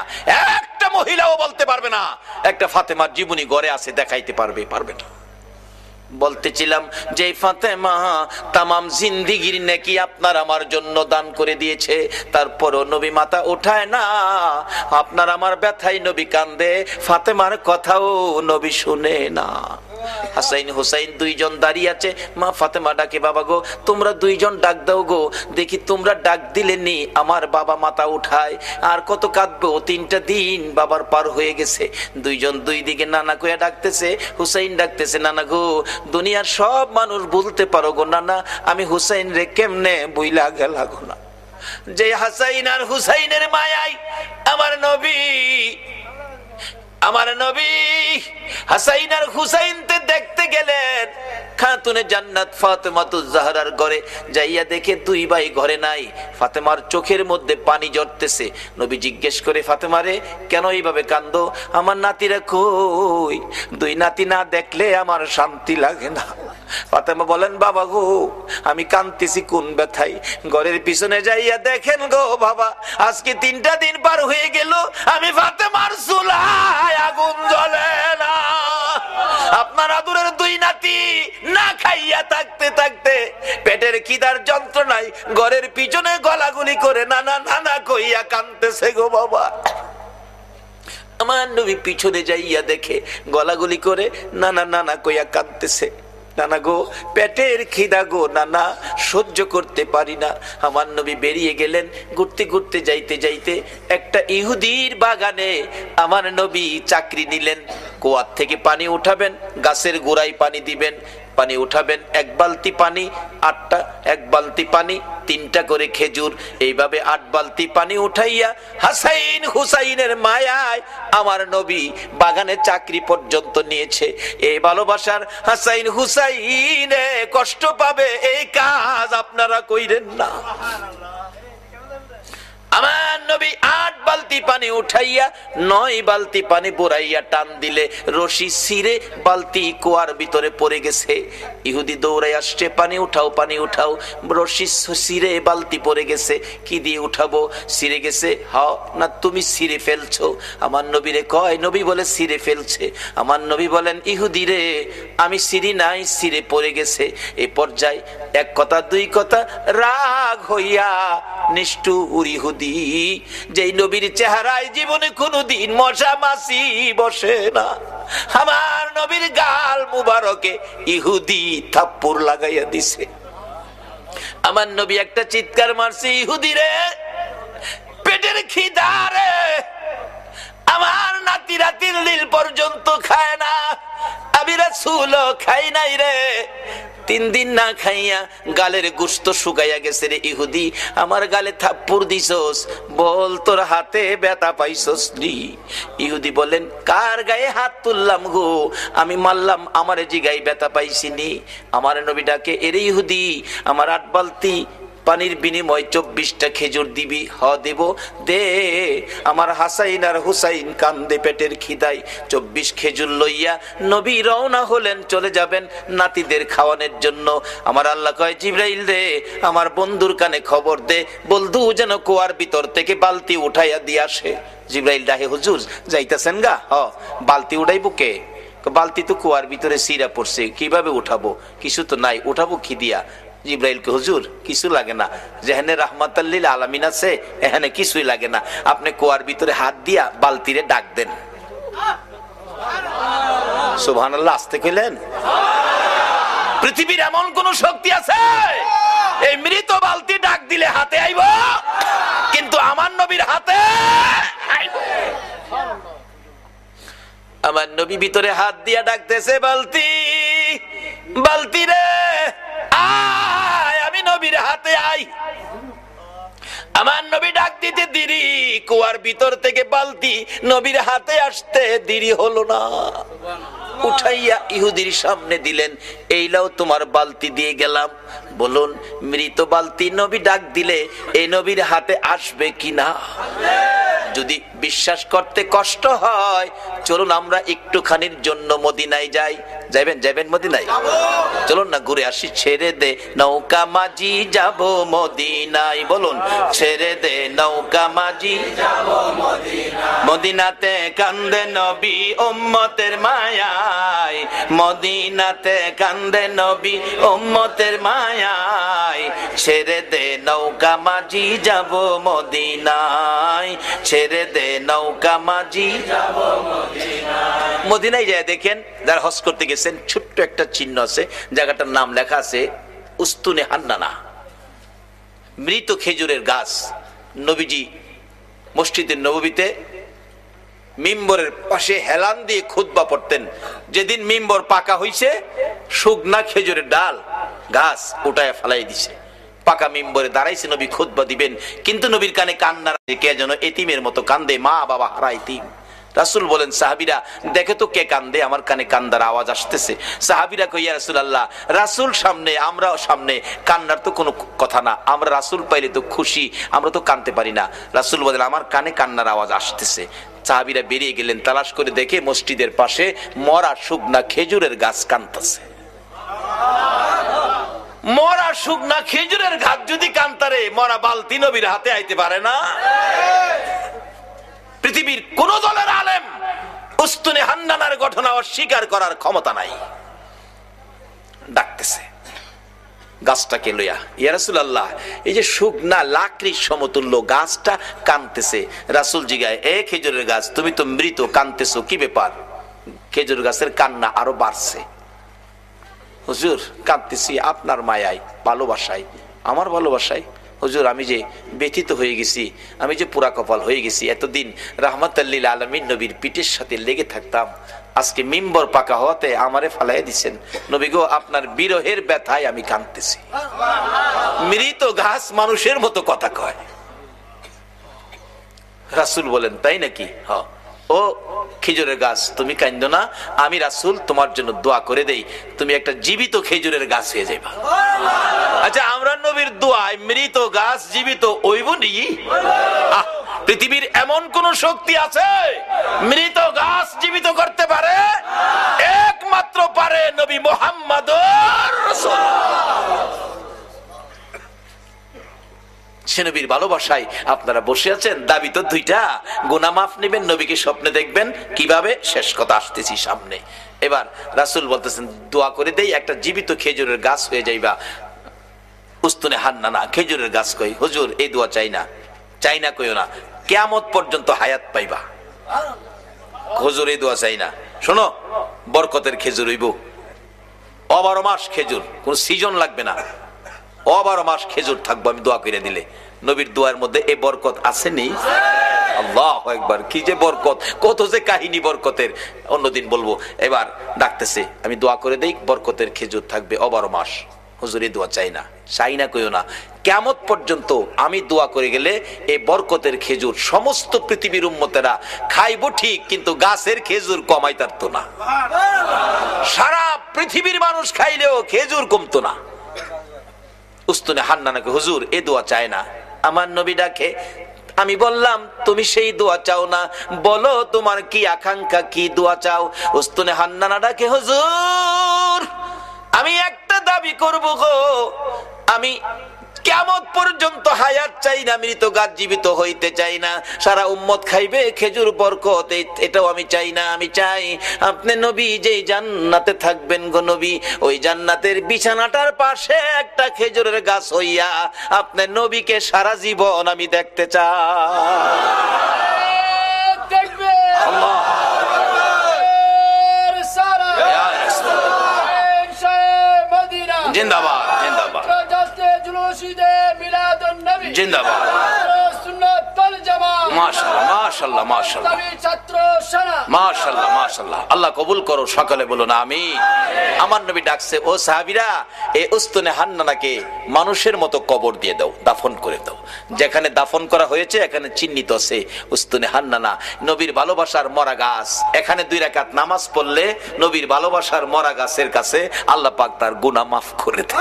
একটা মহিলাও বলতে পারবে না একটা ফাতেমার জীবনী ঘরে আছে, দেখাইতে পারবে না। বলতেছিলাম যে ফাতেমা তামাম জিন্দেগির নেকি আপনার আমার জন্য দান করে দিয়েছে, তারপরও নবী মাথা উঠায় না। আপনার আমার ব্যথায় নবী কান্দে, ফাতেমার কথাও নবী শুনে না। হাসাইন হুসাইন 2জন দাঁড়িয়ে আছে। মা ফাতেমা ডাকে, বাবা গো তোমরা 2জন ডাক দাও গো, দেখি তোমরা ডাক দিলে নি আমার বাবা মাথা উঠায়, আর কত কাঁদবো, 3টা দিন বাবার পার হয়ে গেছে। 2জন 2 দিকে নানা কইয়া ডাকতেছে। হুসাইন ডাকতেছে, নানা গো দুনিয়ার সব মানুষ বলতে পারো গো নানা, আমি হুসাইন রে কেমনে বইলা গেলা গো না। যে হাসাইন আর হুসাইনের মায়াই আমার নবী হাসাইন আর হুসাইনতে দেখতে গেলেন খাতুনে জান্নাত ফাতেমাতুজ জাহরার ঘরে। যাইয়া দেখে 2 ভাই ঘরে নাই। ফাতেমার চোখের মধ্যে পানি ঝরতেছে। নবী জিজ্ঞেস করে, ফাতেমারে কেন এইভাবে কান্দো? আমার নাতিরা কই? 2 নাতি না দেখলে আমার শান্তি লাগে না। ফাতেমা বলেন, বাবা গো আমি কাঁদতেছি কোন ব্যথায়। ঘরের পিছনে যাইয়া দেখেন গো বাবা, আজকে 3টা দিন পার হয়ে গেল আমি ফাতেমার চুলায় আগুন জ্বলে না। আপনার আদরের 2 নাতি না খাইয়া থাকতে থাকতে পেটের খিদার যন্ত্রণায় ঘরের পিছনে গলাগুলি করে নানা নানা কইয়া কাঁদতেছে গো বাবা। আমার নবী পিছনে যাইয়া দেখে গলাগুলি করে নানা নানা কইয়া কাঁদতেছে। নানা গো পেটের খিদা গো, নানা সহ্য করতে পারি না। আমার নবী বেরিয়ে গেলেন। ঘুরতে ঘুরতে যাইতে যাইতে একটা ইহুদির বাগানে আমার নবী চাকরি নিলেন। কুয়ার থেকে পানি উঠাবেন, গাছের গোড়ায় পানি দিবেন, পানি উঠাবেন, এক বালতি পানি 8টা, এক বালতি পানি 3টা করে খেজুর, এইভাবে 8 বালতি পানি উঠাইয়া হাসাইন হুসাইনের মায়ায় আমার নবী বাগানে চাকরি পর্যন্ত নিয়েছে। এই ভালোবাসার হাসাইন হুসাইনে কষ্ট পাবে, এই কাজ আপনারা কইরেন না। আমার নবী 8 বালতি পানি উঠাইয়া 9 বালতি পানি বুড়াইয়া টান দিলে রশি ছিঁড়ে বালতি কুয়ার ভিতরে পড়ে গেছে। ইহুদি দৌড়াই আসছে, পানি উঠাও পানি উঠাও। রশি ছিঁড়ে বালতি পড়ে গেছে, কি দিয়ে উঠাবো? ছিঁড়ে গেছে। হাও না, তুমি ছিঁড়ে ফেলছো। আমার নবীরে কয়, নবী বলে ছিঁড়ে ফেলছে। আমার নবী বলেন, ইহুদি রে আমি ছিঁড়ি নাই, ছিঁড়ে পড়ে গেছে। এই পর্যায়ে এক কথা দুই কথা রাগ হইয়া নিষ্ঠুর ইহুদি, যেই নবীর চেহারায় জীবনে কোনদিন মশা মাছি বসে না, আমার নবীর গাল মুবারকে ইহুদি থাপ্পড় লাগাইয়া দিছে। আমার নবী একটা চিৎকার মারছে, ইহুদি রে পেটের খিদা রে, আমার নাতি রাতির লীল পর্যন্ত খায় না, আমি রাসূলও খাই নাই রে। 3 দিন না খাইয়া গালের গোশত শুকাইয়া গেছে রে ইহুদি, আমার গালে থাপ্পড় দিছস, বল তোর হাতে ব্যথা পাইছস নি? ইহুদি বলেন, কার গায়ে হাত তুললাম গো, আমি মারলাম, আমারে জিগাই ব্যথা পাইছিনি। আমার নবী ডাকে, এরে ইহুদি আমার 8 বালতি পানির বিনিময় 24টা খেজুর দিবি? হ দেব, দে। আমার হাসাইন আর হুসাইন কান্দে পেটের খিদায়। 24 খেজুর লইয়া নবী রওনা হলেন, চলে যাবেন নাতিদের খাওয়ানোর জন্য। আমার আল্লাহ কয়, জিবরাইল রে আমার বন্ধুর কানে খবর দে, বলদু যেন কুয়ার ভিতর থেকে বালতি উঠাইয়া দিয়ে আসে। জিবরাইল ডাহে, হুজুর যাইতেছেন গা? হ। বালতি উঠাইবো কে? বালতি তো কুয়ার ভিতরে সিরা পড়ছে, কিভাবে উঠাবো? কিছু তো নাই, উঠাবো কি দিয়া? জিবরাইলকে, হুজুর কিছু লাগে না, যেখানে রাহমাতাল লিল আলামিন আছে এখানে কিছুই লাগে না, আপনি কুয়ার ভিতরে হাত দিয়া বালতিরে ডাক দেন। সুবহানাল্লাহ, আসতে কইলেন? পৃথিবীর এমন কোন শক্তি আছে এই মৃত বালতি ডাক দিলে হাতে আইব? কিন্তু আমার নবীর হাতে আইব। আমার নবী ভিতরে হাত দিয়া ডাকতেছে, বালতি বালতি রে আয়, আমি নবীর হাতে আই। আমার নবী ডাক দিতে দেরি, কুয়ার ভিতর থেকে বালতি নবীর হাতে আসতে দেরি হলো না। উঠাইয়া ইহুদির সামনে দিলেন, এই লাও তোমার বালতি দিয়ে গেলাম। বলুন, মৃত বালতি নবী ডাক দিলে এই নবীর হাতে আসবে কিনা? যদি বিশ্বাস করতে কষ্ট হয়, চলুন আমরা একটুখানির জন্য মদিনায় যাই। যাবেন? যাবেন মদিনায়? চলুন না ঘুরে আসি। ছেড়ে দে নৌকা মাঝি যাব মদিনায়। বলুন, ছেড়ে দে নৌকা মাঝি যাব মদিনায়। মদিনাতে কান্দে নবী উম্মতের মায়ায়, মদিনাতে কান্দে নবী উম্মতের মায়ায়। ছেড়ে দে নৌকা মাঝি যাব মদিনায়, ছেড়ে দে নৌকা মাঝি যাব মদিনায়। মদিনায় যায় দেখেন, যারা হজ করতে গেছেন, ছোট্ট একটা চিহ্ন আছে, জায়গাটার নাম লেখা আছে উস্তুনে হান্নানা, মৃত খেজুরের গাছ। নবীজি মসজিদে নববীতে মিম্বরের পাশে হেলান দিয়ে খুতবা পড়তেন। যেদিন মিম্বর পাকা হইছে, শুকনা খেজুরের ডাল গাছ উঠায় ফেলাই দিছে, পাকা মিম্বরে দাঁড়াইছে, নবী খুতবা দিবেন। কিন্তু নবীর কানে কান্না, কে যেন এতিমের মতো কান্দে, মা বাবা হারা এতিম। রাসূল বলেন, সাহাবীরা দেখে তো কে কান্দে, আমার কানে কান্দার আওয়াজ আসতেছে। সাহাবীরা কই, ইয়া রাসূলুল্লাহ, রাসূল সামনে, আমরাও সামনে, কান্নার তো কোনো কথা না, আমরা রাসূল পাইলে তো খুশি, আমরা তো কানতে পারি না। রাসূল বলেন, আমার কানে কান্নার আওয়াজ আসতেছে। সাহাবীরা বেরিয়ে গেলেন, তালাশ করে দেখে মসজিদের পাশে মরা শুকনা খেজুরের গাছ কানতেছে। মরা শুকনা খেজুরের গাছ যদি কান্তারে, মরা বালতি নবীর হাতে আইতে পারে না? পৃথিবীর কোন দলের আলেম উস্তুনে হান্নানার ঘটনা অস্বীকার করার ক্ষমতা নাই। ডাকতেছে গাছটাকে লইয়া, ইয়া রাসূলুল্লাহ, এই যে শুকনা লাকড়ির সমতুল্য গাছটা কানতেছে। রাসূল জিগায়, এ খেজুরের গাছ, তুমি তো মৃত, কানতেছো কি ব্যাপার? খেজুর গাছের কান্না আরো বাড়ছে। হুজুর কাঁদতেছি আপনার মায়ায়, ভালোবাসায়, আমার ভালোবাসায়। হুজুর আমি যে ব্যথিত হয়ে গেছি, আমি যে পুরা কপাল হয়ে গেছি। এতদিন রাহমাতাল্লিল আলামিন নবীর পিঠের সাথে লেগে থাকতাম, আজকে মিম্বর পাকা হওয়াতে আমারে ফালাই দিচ্ছেন। নবী গো, আপনার বিরহের ব্যথায় আমি কাঁদতেছি। মৃত ঘাস মানুষের মতো কথা কয়। রাসূল বলেন তাই নাকি? হ্যাঁ। ও খেজুরের গাছ, তুমি কাঁদো না, আমি রাসূল তোমার জন্য দোয়া করে দেই, তুমি একটা জীবিত খেজুরের গাছ হয়ে যাইবা। আচ্ছা, আমরা নবীর দোয়ায় মৃত গাছ জীবিত হইব নি? পৃথিবীর এমন কোন শক্তি আছে মৃত গাছ জীবিত করতে পারে? একমাত্র পারে নবী মুহাম্মদুর রাসূলুল্লাহ। সে নবীর ভালোবাসায় আপনারা বসে আছেন। দাবি তো দুইটা, গুনাহ মাফ নেবেন, নবীকে স্বপ্নে দেখবেন। কিভাবে? শেষ কথা আসতেছি সামনে। এবার রাসূল বলতেছেন দোয়া করে দেই, একটা জীবিত খেজুরের গাছ হয়ে যাইবা। উস্তুনে হান্নানা খেজুরের গাছ কই, হুজুর এই দোয়া চাই না, চাই না কইও না, কিয়ামত পর্যন্ত হায়াত পাইবা। হুজুর এই দোয়া চাই না, শোনো বরকতের খেজুর হইব, 12 মাস খেজুর, কোন সিজন লাগবে না, 12 মাস খেজুর থাকবো আমি দোয়া করে দিলে। নবীর দোয়ার মধ্যে এই বরকত আসেনি? আল্লাহু আকবার, কি যে বরকত, কত যে কাহিনী বরকতের, অন্যদিন বলবো। এবার ডাকতেছে, আমি দোয়া করে দেই, বরকতের খেজুর থাকবে 12 মাস। হুজুর এই দোয়া চাই না, চাই না কইও না, কিয়ামত পর্যন্ত আমি দোয়া করে গেলে এই বরকতের খেজুর সমস্ত পৃথিবীর উম্মতেরা খাইবো ঠিক, কিন্তু গাছের খেজুর কমাইতারতো না। সারা পৃথিবীর মানুষ খাইলেও খেজুর কমতো না। উস্তুনে হান্নানাকে হুজুর এ দোয়া চায় না। আমার নবী ডাকে, আমি বললাম তুমি সেই দোয়া চাও না, বলো তোমার কি আকাঙ্ক্ষা, কি দোয়া চাও? উস্তুনে হান্নানা ডাকে, হুজুর আমি একটা দাবি করব গো, আমি কিয়ামত পর্যন্ত হায়াত চাই না, মৃত গাছ জীবিত হইতে চাই না, সারা উম্মত খাইবে খেজুর বরকত, এটাও আমি চাই না। আমি চাই আপনি নবী যেই জান্নাতে থাকবেন গো নবী, ওই জান্নাতের বিছানাটার পাশে একটা খেজুরের গাছ হইয়া আপনি নবীকে সারা জীবন আমি দেখতে চাই। আল্লাহ জিন্দাবাদ, জিন্দাবাদ, জিন্দাবাদ, মাশাআল্লাহ, মাশাআল্লাহ, মাশাআল্লাহ, মাশাআল্লাহ, মাশাআল্লাহ। আল্লাহ কবুল করো, সকালে বলুন আমিন। আমার নবী ডাকছে, ও সাহাবীরা এই উস্তুনে হান্নানাকে মানুষের মতো কবর দিয়ে দাও, দাফন করে দাও। যেখানে দাফন করা হয়েছে এখানে চিহ্নিত আছে উস্তুনে হান্নানা, নবীর ভালোবাসার মরা গাছ। এখানে 2 রাকাত নামাজ পড়লে নবীর ভালোবাসার মরা গাছের কাছে আল্লাহ পাক তার গুনাহ মাফ করে দেয়।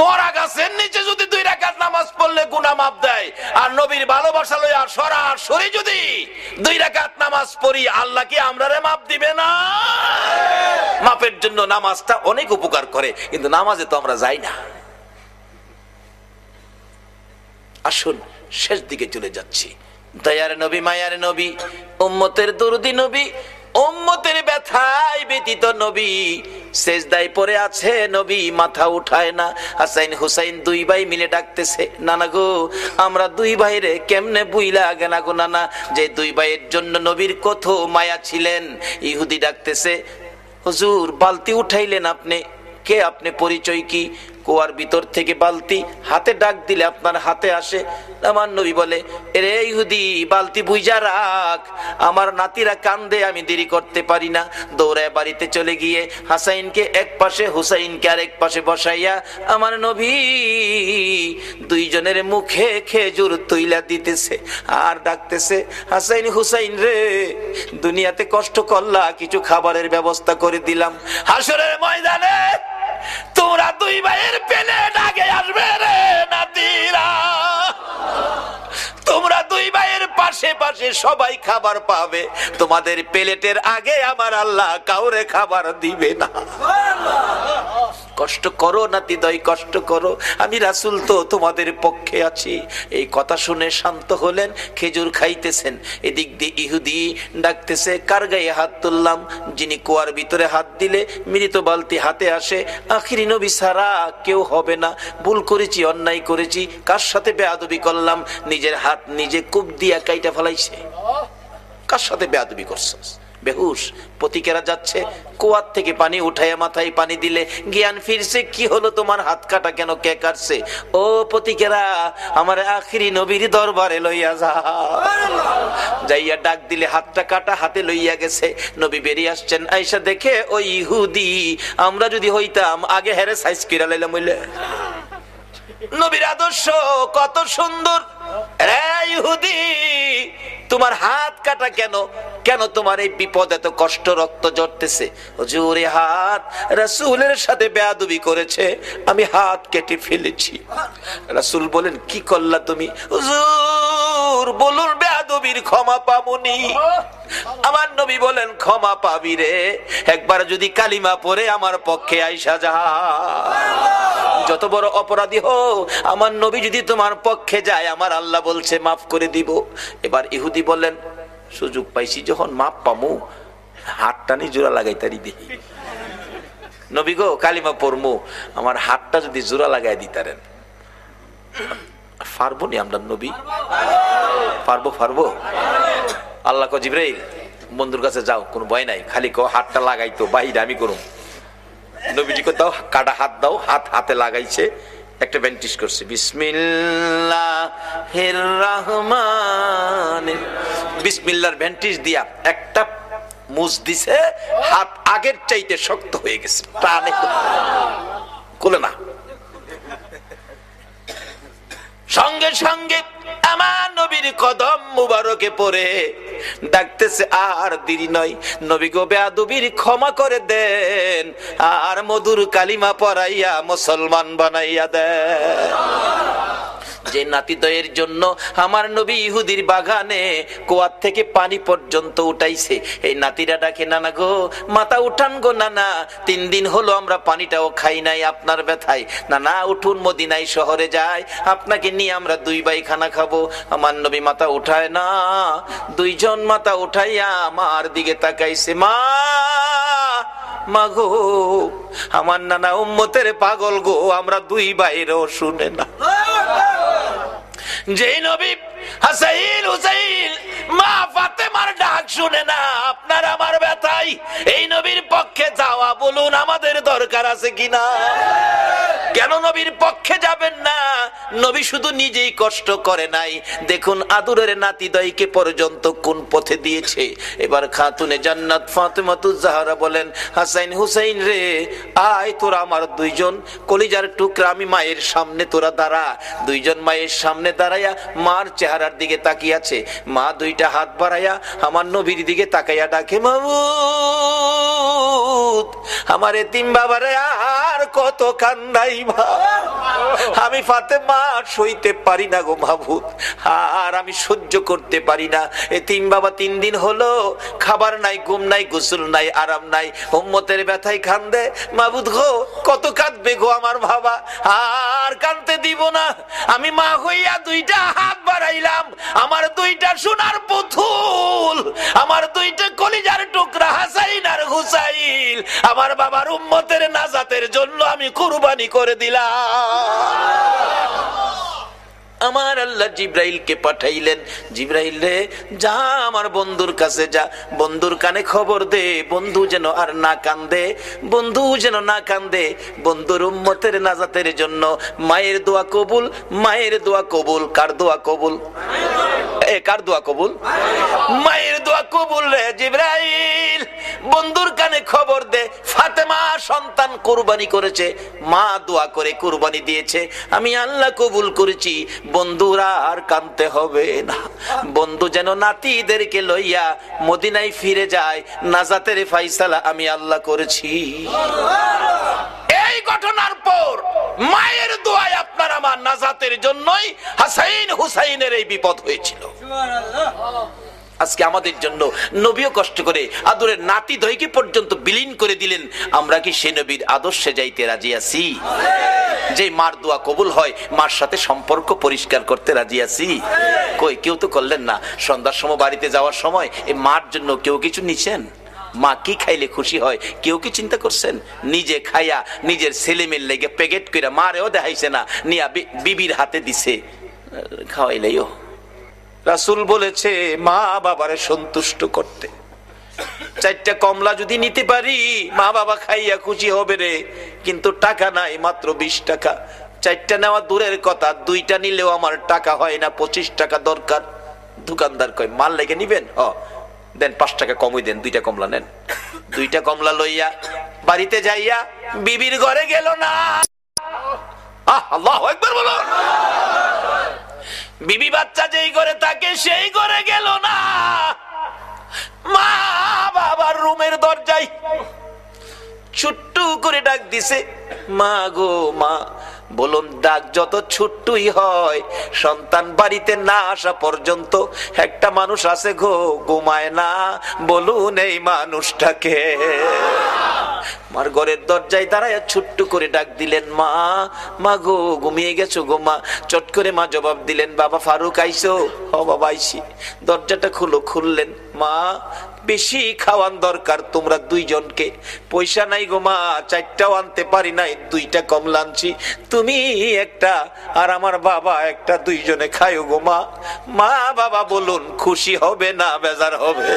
মরা গাছের নিচে যদি 2 রাকাত নামাজ পড়লে গুনাহ মাফ দেয়, আর নবীর ভালোবাসা লইয়া সরাসরি যদি 2 রাকাত নামাজ পড়ি, আল্লাহ কি আমরারে মাফ দিবে না? মাফের জন্য নামাজটা অনেক উপকার করে, কিন্তু নামাজে তো আমরা যাই না। আসুন শেষ দিকে চলে যাচ্ছি। দয়ার নবী, মায়ার নবী, উম্মতের দরদি নবী, উম্মতের ব্যথায় ব্যতীত নবী সেজদায় পড়ে আছে, নবী মাথা উঠায় না। হাসাইন হুসাইন 2 ভাই মিলে ডাকতেছে, নানা গো আমরা 2 ভাইরে কেমনে বুইলা গেনা গো নানা, যে 2 ভাইয়ের জন্য নবীর কত মায়া ছিলেন। ইহুদি ডাকতেছে, হুজুর বালতি উঠাইলেন আপনি, কে আপনি, পরিচয় কি? কুয়ার ভিতর থেকে বালতি হাতে ডাক দিলে আপনার হাতে আসে। আমার নবী বলে, এরে ইহুদি বালতি বুইজা রাখ, আমার নাতিরা কান্দে, আমি দেরি করতে পারি না। দৌড়ায় বাড়িতে চলে গিয়ে হাসাইনকে এক পাশে, হুসাইনকে আরেক পাশে বসাইয়া আমার নবী 2 জনের মুখে খেজুর তুইলা দিতেছে আর ডাকতেছে, হাসাইন হুসাইন রে দুনিয়াতে কষ্ট করলা, কিছু খাবারের ব্যবস্থা করে দিলাম, হাসরের ময়দানে তোমরা 2 ভাইয়ের প্লেট আগে আসবে রে নাতিরা, তোমরা 2 ভাইয়ের পাশে পাশে সবাই খাবার পাবে, তোমাদের প্লেটের আগে আমার আল্লাহ কাউরে খাবার দিবে না। কষ্ট করো নাতি দয়, কষ্ট করো, আমি রাসূল তো তোমাদের পক্ষে আছি। এই কথা শুনে শান্ত হলেন, খেজুর খাইতেছেন। এদিক দিয়ে ইহুদি ডাকতেছে, কার গায়ে হাত তুললাম? যিনি কুয়ার ভিতরে হাত দিলে মৃত বালতি হাতে আসে, আখিরি নবী ছাড়া কেউ হবে না। ভুল করেছি, অন্যায় করেছি, কার সাথে বেয়াদবি করলাম? নিজের হাত নিজে কূপ দিয়া কাইটা ফেলাইছে। কার সাথে বেয়াদবি করছস? বেহুশ। পতিকেরা যাচ্ছে, কুয়ার থেকে পানি উঠাইয়া মাথায় পানি দিলে জ্ঞান ফিরছে। কি হলো তোমার, হাত কাটা কেন, কে কাটছে? ও পতিকেরা, আমার আখিরি নবীর দরবারে লইয়া যা। যাইয়া ডাক দিলে হাতটা কাটা, হাতে লইয়া গেছে। নবী বেরিয়ে আসছেন, আয়েশা দেখে ওই ইহুদি, আমরা যদি হইতাম আগে হেরে সাইজ কিরা লাইলাম হইলে। নবীর আদর্শ কত সুন্দর। রে ইহুদি, তোমার হাত কাটা কেন? কেন তোমার এই বিপদ, এত কষ্ট, রক্ত ঝরতেছে? হুজুর, হাত রাসূলের সাথে বেয়াদবি করেছে, আমি হাত কেটে ফেলেছি। রাসূল বলেন, কি করলা তুমি? হুজুর বলুন, বেয়াদবির ক্ষমা পামুনি। আমার নবী বলেন, ক্ষমা পাবি রে, একবার যদি কালিমা পড়ে আমার পক্ষে আইসা যা। যত বড় অপরাধী হো, আমার নবী যদি তোমার পক্ষে যায়, আমার আল্লাহ বলছে মাফ করে দিব। এবার ইহুদি বলেন, সুযোগ পাইছি যখন মাপ পামু, হাতটা নি জোড়া লাগাই তারি দেখি। নবী গো, কালিমা পড়মু, আমার হাতটা যদি জোড়া লাগাই দিতারেন। পারবো নি আমরা নবী? পারবো। আল্লাহ কো, জিবরাইল বন্ধুর কাছে যাও, কোনো ভয় নাই, খালি কো হাতটা লাগাইতো, বাহিরে আমি করুম। নবীজিকে দাও, কাটা হাত দাও, হাতে লাগাইছে, একটা ব্যান্টিশ করছে, বিসমিল্লাহির রহমানির, বিসমিল্লাহর ব্যান্টিশ দিয়া একটা মুজ দিছে, হাত আগের চাইতে শক্ত হয়ে গেছে, টানে খুলে না। সঙ্গে সঙ্গে আমার নবীর কদম মুবারকে পড়ে ডাকতেছে, আর দেরি নয়, নবী গো, বেয়াদবির ক্ষমা করে দেন, আর মধুর কালিমা পড়াইয়া মুসলমান বানাইয়া দেন। যে নাতিদয়ের জন্য আমার নবী ইহুদির বাগানে কুয়ার থেকে পানি পর্যন্ত উঠাইছে, এই নাতিরা ডাকে, নানা গো, মাথা উঠান গো নানা, 3 দিন হলো আমরা পানিটাও খাই নাই আপনার ব্যথায়। নানা উঠুন, মদিনায় শহরে যায়, আপনাকে নিয়ে আমরা 2 ভাই খানা খাবো। আমার নবী মাথা উঠায় না, 2 জন মাথা উঠাইয়া আমার দিকে তাকাইছে, মা গো, আমার নানা উম্মতের পাগল গো, আমরা 2 ভাইরও শুনে না। যে নবী হাসাইন হুসাইন মা ফাতেমার ডাক শুনে না, আপনার আমার ব্যথাই, এই নবীর পক্ষে যাওয়া বলুন আমাদের দরকার আছে কিনা? কেন নবীর পক্ষে যাবেন না? নবী শুধু নিজেই কষ্ট করে নাই, দেখুন আদরের নাতিদয়কে পর্যন্ত কোন পথে দিয়েছে। এবার খাতুনে জান্নাত ফাতেমাতুজ জাহরা বলেন, হাসাইন হুসাইন রে, আয় তোরা আমার 2 জন কলিজার টুকরা, আমি মায়ের সামনে তোরা দাঁড়া। 2 জন মায়ের সামনে দাঁড়াইয়া মার চেহারার দিকে তাকিয়ে আছে। মা 2টা হাত বাড়াইয়া আমার নবীর দিকে তাকাইয়া ডাকে, মাবুদ, আমার এতিম বাবারে আর কত কান্দাই, আমি ফাতেমা সইতে পারি না গো মাবুদ, আর আমি সহ্য করতে পারি না। এতিম বাবা 3 দিন হলো খাবার নাই, ঘুম নাই, গোসল নাই, আরাম নাই, উম্মতের ব্যথায় কান্দে। মাবুদ গো, কত কাঁদবে গো আমার বাবা, আর কাঁদতে দিব না। আমি মা হইয়া 2টা হাত বাড়াইলাম, আমার 2টা সোনার পুতুল, আমার 2টা কলিজার টুকরা হাসাইন আর হুসাইন, আমার বাবার উম্মতের নাজাতের জন্য আমি কুরবানি করে দিলাম। আমার আল্লাহ জিব্রাইলকে পাঠাইলেন, জিব্রাইল রে, যা আমার বন্ধুর কাছে যা, বন্ধুর কানে খবর দে, বন্ধু যেন আর না কান্দে, বন্ধু যেন না কান্দে। বন্ধুর উম্মতের নাজাতের জন্য মায়ের দোয়া কবুল, মায়ের দোয়া কবুল। কার দোয়া কবুল? কার দোয়া কবুল? মায়ের দোয়া কবুল রে জিব্রাইল, বন্ধুর কানে খবর দে, ফাতেমা সন্তান কুরবানি করেছে, মা দোয়া করে কুরবানি দিয়েছে, আমি আল্লাহ কবুল করেছি, বন্ধুরা আর কাঁদতে হবে না। বন্ধু যেন নাতিদেরকে লইয়া মদিনায় ফিরে যায়, নাজাতের ফাইসালা আমি আল্লাহ করেছি। এই ঘটনার পর মায়ের দোয়ায় আপনার আমার নাজাতের জন্যই হাসাইন হুসাইনের এই বিপদ হয়েছিল। আজকে আমাদের জন্য নবীও কষ্ট করে আদরের নাতি দয়কে পর্যন্ত বিলীন করে দিলেন। আমরা কি সে নবীর আদর্শে যাইতে রাজি আছি? যে মার দোয়া কবুল হয়, মার সাথে সম্পর্ক পরিষ্কার করতে রাজি আছি? কই, কেউ তো করলেন না। সন্ধ্যার সময় বাড়িতে যাওয়ার সময় এই মার জন্য কেউ কিছু নিছেন? মা কি খাইলে খুশি হয় কেউ কি চিন্তা করছেন? নিজে খাইয়া নিজের ছেলে মেয়ের লেগে প্যাকেট করে মারেও দেখাইছে না, নিয়া বিবির হাতে দিছে, খাওয়াইলেও। রাসূল বলেছে মা বাবারে সন্তুষ্ট করতে। চারটা কমলা যদি নিতে পারি মা বাবা খাইয়া খুশি হবে রে, কিন্তু টাকা নাই, মাত্র 20 টাকা। চারটা নেওয়া দূরের কথা, দুইটা নিলেও আমার টাকা হয় না, 25 টাকা দরকার। দোকানদার কয় মাল লেগে নিবেন, দেন 5 টাকা কমই দেন, 2টা কমলা নেন। 2টা কমলা লইয়া বাড়িতে যাইয়া বিবির ঘরে গেল না। আল্লাহু আকবার বলুন। বিবি বাচ্চা যেই ঘরে থাকে সেই ঘরে গেল না, মা বাবার রুমের দরজায় ছোট্ট করে ডাক দিছে, মা গো মা। বলুন ডাক যত ছোট্টই হয়, সন্তান বাড়িতে না আসা পর্যন্ত একটা মানুষ আছে গো, ঘুমায় না। বলুন এই মানুষটাকে। মার ঘরের দরজায় দাঁড়ায় ছোট্ট করে ডাক দিলেন, মা, মা গো ঘুমিয়ে গেছো গো মা। চট করে মা জবাব দিলেন, বাবা ফারুক আইসো? হ বাবা আইসি। দরজাটা খুললেন, মা বেশি খাওয়ান দরকার তোমরা দুইজনকে, পয়সা নাই গো মা, 4টাও আনতে পারি নাই, 2টা কমলা আনছি, তুমি একটা আর আমার বাবা একটা, দুইজনে খাইও গো মা। মা বাবা বলুন খুশি হবে না বেজার হবে?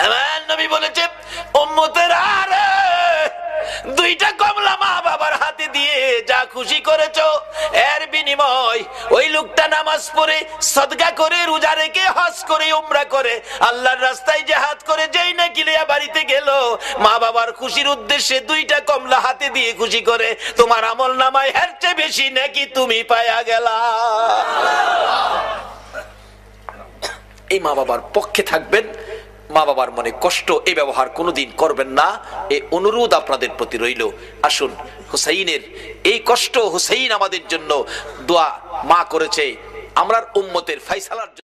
আমার নবী বলেছে, উম্মতেরা রে, 2টা কমলা মা বাবার হাতে দিয়ে যা খুশি করেছো, এর বিনিময় ওই লোকটা নামাজ পড়ে, সদকা করে, রোজা রেখে, হজ করে, উমরা করে, আল্লাহর রাস্তায় জিহাদ করে যেই নাকি লিয়া বাড়িতে গেল, মা বাবার খুশির উদ্দেশ্যে 2টা কমলা হাতে দিয়ে খুশি করে, তোমার আমল নামায় এর চেয়ে বেশি নাকি তুমি পায়া গেলা। এই মা বাবার পক্ষে থাকবেন, মা বাবার মনে কষ্ট এই ব্যবহার কোনোদিন করবেন না, এই অনুরোধ আপনাদের প্রতি রইল। আসুন হুসাইনের এই কষ্ট, হুসাইন আমাদের জন্য দোয়া মা করেছে, আমরার উম্মতের ফায়সালার জন্য।